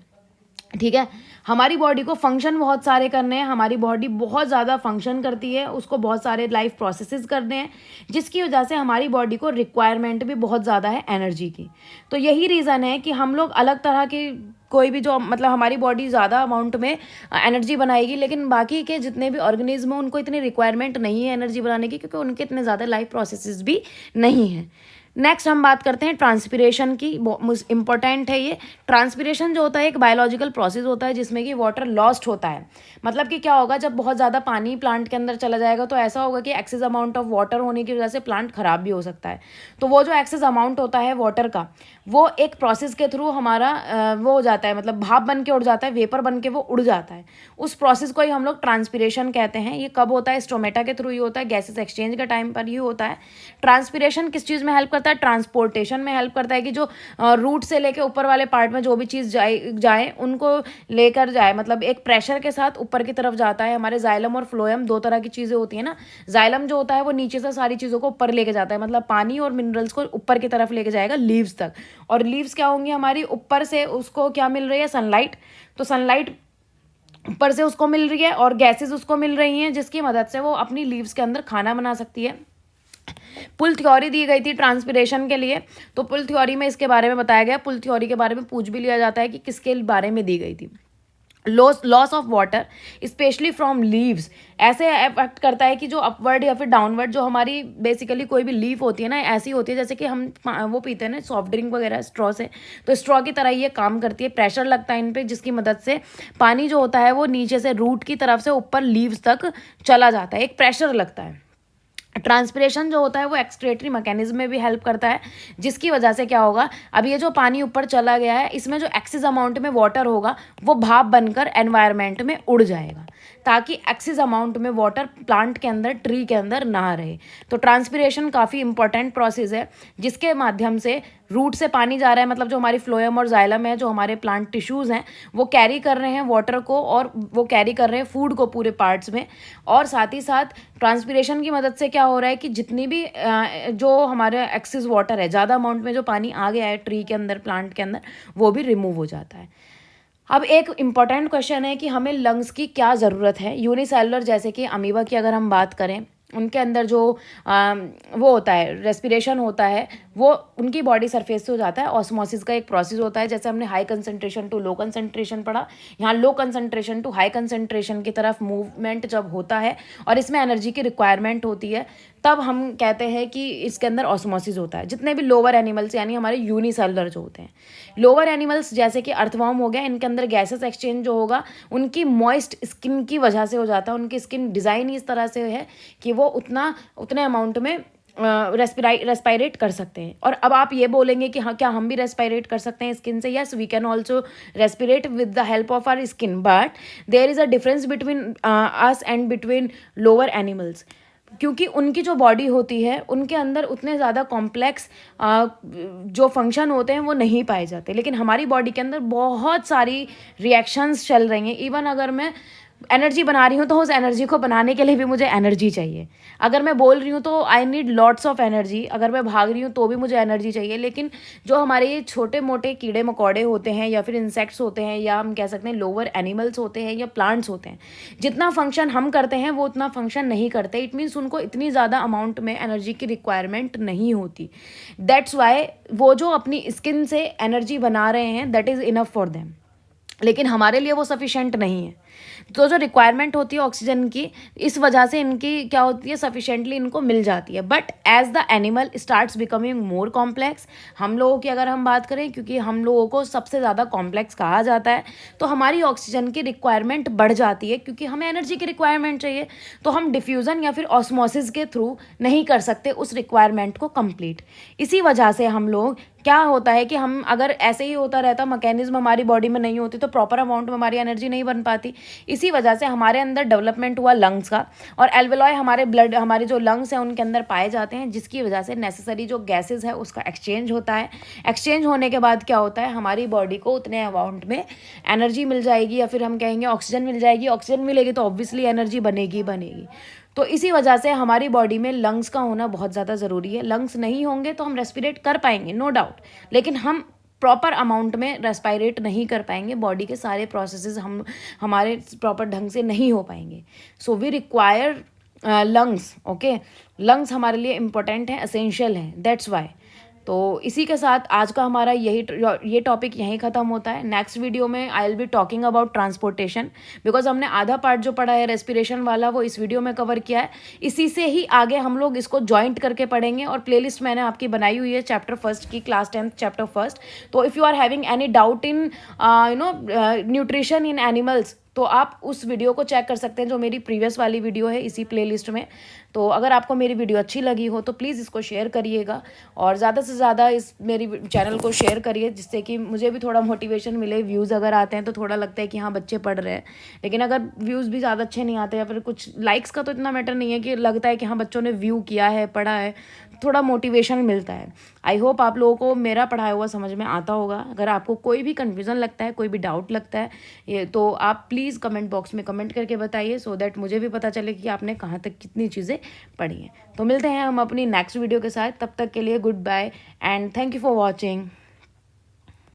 ठीक है। हमारी बॉडी को फंक्शन बहुत सारे करने हैं, हमारी बॉडी बहुत ज़्यादा फंक्शन करती है, उसको बहुत सारे लाइफ प्रोसेसेस करने हैं, जिसकी वजह से हमारी बॉडी को रिक्वायरमेंट भी बहुत ज़्यादा है एनर्जी की। तो यही रीज़न है कि हम लोग अलग तरह की कोई भी जो मतलब हमारी बॉडी ज़्यादा अमाउंट में एनर्जी बनाएगी, लेकिन बाकी के जितने भी ऑर्गेनिज्म हैं उनको इतनी रिक्वायरमेंट नहीं है एनर्जी बनाने की, क्योंकि उनके इतने ज़्यादा लाइफ प्रोसेसेस भी नहीं हैं। नेक्स्ट हम बात करते हैं ट्रांसपिरेशन की। इंपॉर्टेंट है ये। ट्रांसपिरेशन जो होता है एक बायोलॉजिकल प्रोसेस होता है जिसमें कि वाटर लॉस्ट होता है। मतलब कि क्या होगा, जब बहुत ज़्यादा पानी प्लांट के अंदर चला जाएगा तो ऐसा होगा कि एक्सेस अमाउंट ऑफ वाटर होने की वजह से प्लांट खराब भी हो सकता है। तो वो जो एक्सेस अमाउंट होता है वाटर का, वो एक प्रोसेस के थ्रू हमारा वो हो जाता है, मतलब भाप बन के उड़ जाता है, वेपर बन के वो उड़ जाता है। उस प्रोसेस को ही हम लोग ट्रांसपिरेशन कहते हैं। ये कब होता है, स्टोमेटा के थ्रू ही होता है, गैसेस एक्सचेंज के टाइम पर ही होता है। ट्रांसपिरेशन किस चीज़ में हेल्प करता है, ट्रांसपोर्टेशन में हेल्प करता है कि जो रूट से लेके ऊपर वाले पार्ट में जो भी चीज़ जाए उनको लेकर जाए, मतलब एक प्रेशर के साथ ऊपर की तरफ जाता है। हमारे जाइलम और फ्लोएम दो तरह की चीज़ें होती है ना। जाइलम जो होता है वो नीचे से सारी चीज़ों को ऊपर लेके जाता है, मतलब पानी और मिनरल्स को ऊपर की तरफ लेके जाएगा लीव्स तक। और लीव्स क्या होंगी हमारी, ऊपर से उसको क्या मिल रही है, सनलाइट। तो सनलाइट ऊपर से उसको मिल रही है और गैसेस उसको मिल रही हैं, जिसकी मदद से वो अपनी लीव्स के अंदर खाना बना सकती है। पुल थ्योरी दी गई थी ट्रांसपिरेशन के लिए, तो पुल थ्योरी में इसके बारे में बताया गया। पुल थ्योरी के बारे में पूछ भी लिया जाता है कि किसके बारे में दी गई थी। Loss of water specially from leaves ऐसे अफेक्ट करता है कि जो अपवर्ड या फिर डाउनवर्ड, जो हमारी बेसिकली कोई भी लीफ होती है ना, ऐसी होती है जैसे कि हम वो पीते हैं ना सॉफ्ट ड्रिंक वगैरह स्ट्रॉ से, तो स्ट्रॉ की तरह ये काम करती है। प्रेशर लगता है इन पे, जिसकी मदद से पानी जो होता है वो नीचे से रूट की तरफ से ऊपर लीव्स तक चला जाता है, एक प्रेशर लगता है। ट्रांसपिरेशन जो होता है वो एक्सक्रेटरी मैकेनिज्म में भी हेल्प करता है, जिसकी वजह से क्या होगा, अब ये जो पानी ऊपर चला गया है इसमें जो एक्सेस अमाउंट में वाटर होगा वो भाप बनकर एनवायरनमेंट में उड़ जाएगा, ताकि एक्सेस अमाउंट में वाटर प्लांट के अंदर, ट्री के अंदर ना रहे। तो ट्रांसपिरेशन काफ़ी इंपॉर्टेंट प्रोसेस है, जिसके माध्यम से रूट से पानी जा रहा है, मतलब जो हमारी फ्लोएम और जाइलम है, जो हमारे प्लांट टिश्यूज़ हैं, वो कैरी कर रहे हैं वाटर को, और वो कैरी कर रहे हैं फूड को पूरे पार्ट्स में। और साथ ही साथ ट्रांसपिरेशन की मदद से क्या हो रहा है कि जितनी भी जो हमारे एक्सेस वाटर है, ज़्यादा अमाउंट में जो पानी आ गया है ट्री के अंदर, प्लांट के अंदर, वो भी रिमूव हो जाता है। अब एक इम्पॉर्टेंट क्वेश्चन है कि हमें लंग्स की क्या ज़रूरत है। यूनिसेलुलर जैसे कि अमीबा की अगर हम बात करें, उनके अंदर जो वो होता है, रेस्पिरेशन होता है, वो उनकी बॉडी सरफेस से हो जाता है। ऑस्मोसिस का एक प्रोसेस होता है, जैसे हमने high concentration to low concentration पढ़ा, यहाँ low concentration to high concentration की तरफ मूवमेंट जब होता है और इसमें एनर्जी की रिक्वायरमेंट होती है, तब हम कहते हैं कि इसके अंदर ऑस्मोसिस होता है। जितने भी लोअर एनिमल्स यानी हमारे यूनिसेलुलर जो होते हैं, लोअर एनिमल्स जैसे कि अर्थवर्म हो गया, इनके अंदर गैसेस एक्सचेंज जो होगा उनकी मॉइस्ट स्किन की वजह से हो जाता है। उनकी स्किन डिज़ाइन इस तरह से है कि वो उतने अमाउंट में रेस्पायरेट कर सकते हैं। और अब आप ये बोलेंगे कि हाँ, क्या हम भी रेस्पायरेट कर सकते हैं स्किन से? Yes, we can also respirate with the help of our skin, but there is a difference between us and between lower animals, क्योंकि उनकी जो बॉडी होती है उनके अंदर उतने ज़्यादा कॉम्प्लेक्स जो फंक्शन होते हैं वो नहीं पाए जाते। लेकिन हमारी बॉडी के अंदर बहुत सारी रिएक्शंस चल रही हैं। इवन अगर मैं एनर्जी बना रही हूँ तो उस एनर्जी को बनाने के लिए भी मुझे एनर्जी चाहिए। अगर मैं बोल रही हूँ तो I need lots of energy. अगर मैं भाग रही हूँ तो भी मुझे एनर्जी चाहिए। लेकिन जो हमारे ये छोटे मोटे कीड़े मकोड़े होते हैं, या फिर इंसेक्ट्स होते हैं, या हम कह सकते हैं लोअर एनिमल्स होते हैं, या प्लांट्स होते हैं, जितना फंक्शन हम करते हैं वो उतना फंक्शन नहीं करते। इट मीन्स उनको इतनी ज़्यादा अमाउंट में एनर्जी की रिक्वायरमेंट नहीं होती। दैट्स वाई वो जो अपनी स्किन से एनर्जी बना रहे हैं, that is enough for them, लेकिन हमारे लिए वो सफिशेंट नहीं है। तो जो रिक्वायरमेंट होती है ऑक्सीजन की, इस वजह से इनकी क्या होती है, सफिशेंटली इनको मिल जाती है। But as the animal starts becoming more complex, हम लोगों की अगर हम बात करें, क्योंकि हम लोगों को सबसे ज़्यादा कॉम्प्लेक्स कहा जाता है, तो हमारी ऑक्सीजन की रिक्वायरमेंट बढ़ जाती है, क्योंकि हमें एनर्जी की रिक्वायरमेंट चाहिए। तो हम डिफ्यूज़न या फिर ऑस्मोसिस के थ्रू नहीं कर सकते उस रिक्वायरमेंट को कंप्लीट। इसी वजह से हम लोग, क्या होता है कि हम अगर ऐसे ही होता रहता, मैकेनिज्म हमारी बॉडी में नहीं होती, तो प्रॉपर अमाउंट में हमारी एनर्जी नहीं बन पाती। इसी वजह से हमारे अंदर डेवलपमेंट हुआ लंग्स का, और एल्वेलॉय हमारे ब्लड, हमारे जो लंग्स हैं उनके अंदर पाए जाते हैं, जिसकी वजह से नेसेसरी जो गैसेज है उसका एक्सचेंज होता है। एक्सचेंज होने के बाद क्या होता है, हमारी बॉडी को उतने अमाउंट में एनर्जी मिल जाएगी, या फिर हम कहेंगे ऑक्सीजन मिल जाएगी। ऑक्सीजन मिलेगी तो ऑब्वियसली एनर्जी बनेगी बनेगी। तो इसी वजह से हमारी बॉडी में लंग्स का होना बहुत ज़्यादा ज़रूरी है। लंग्स नहीं होंगे तो हम रेस्पिरेट कर पाएंगे, नो डाउट, लेकिन हम प्रॉपर अमाउंट में रेस्पायरेट नहीं कर पाएंगे। बॉडी के सारे प्रोसेसेस हमारे प्रॉपर ढंग से नहीं हो पाएंगे। So we require lungs. Okay, lungs हमारे लिए इम्पोर्टेंट है, असेंशियल है, दैट्स वाई। तो इसी के साथ आज का हमारा ये टॉपिक यहीं ख़त्म होता है। नेक्स्ट वीडियो में I will be talking about transportation, because हमने आधा पार्ट जो पढ़ा है रेस्पिरेशन वाला वो इस वीडियो में कवर किया है। इसी से ही आगे हम लोग इसको जॉइंट करके पढ़ेंगे, और प्लेलिस्ट मैंने आपकी बनाई हुई है चैप्टर फर्स्ट की, क्लास 10th चैप्टर फर्स्ट। तो if you are having any doubt in nutrition in animals, तो आप उस वीडियो को चेक कर सकते हैं जो मेरी प्रीवियस वाली वीडियो है इसी प्लेलिस्ट में। तो अगर आपको मेरी वीडियो अच्छी लगी हो तो प्लीज़ इसको शेयर करिएगा, और ज़्यादा से ज़्यादा इस मेरी चैनल को शेयर करिए, जिससे कि मुझे भी थोड़ा मोटिवेशन मिले। व्यूज़ अगर आते हैं तो थोड़ा लगता है कि हाँ बच्चे पढ़ रहे हैं, लेकिन अगर व्यूज़ भी ज़्यादा अच्छे नहीं आते, या फिर कुछ लाइक्स का तो इतना मैटर नहीं है, कि लगता है कि हाँ बच्चों ने व्यू किया है, पढ़ा है, थोड़ा मोटिवेशन मिलता है। आई होप आप लोगों को मेरा पढ़ाया हुआ समझ में आता होगा। अगर आपको कोई भी कन्फ्यूज़न लगता है, कोई भी डाउट लगता है ये, तो आप प्लीज़ कमेंट बॉक्स में कमेंट करके बताइए, सो दैट मुझे भी पता चले कि आपने कहाँ तक कितनी चीज़ें पढ़ी हैं। तो मिलते हैं हम अपनी नेक्स्ट वीडियो के साथ, तब तक के लिए good bye and thank you for watching.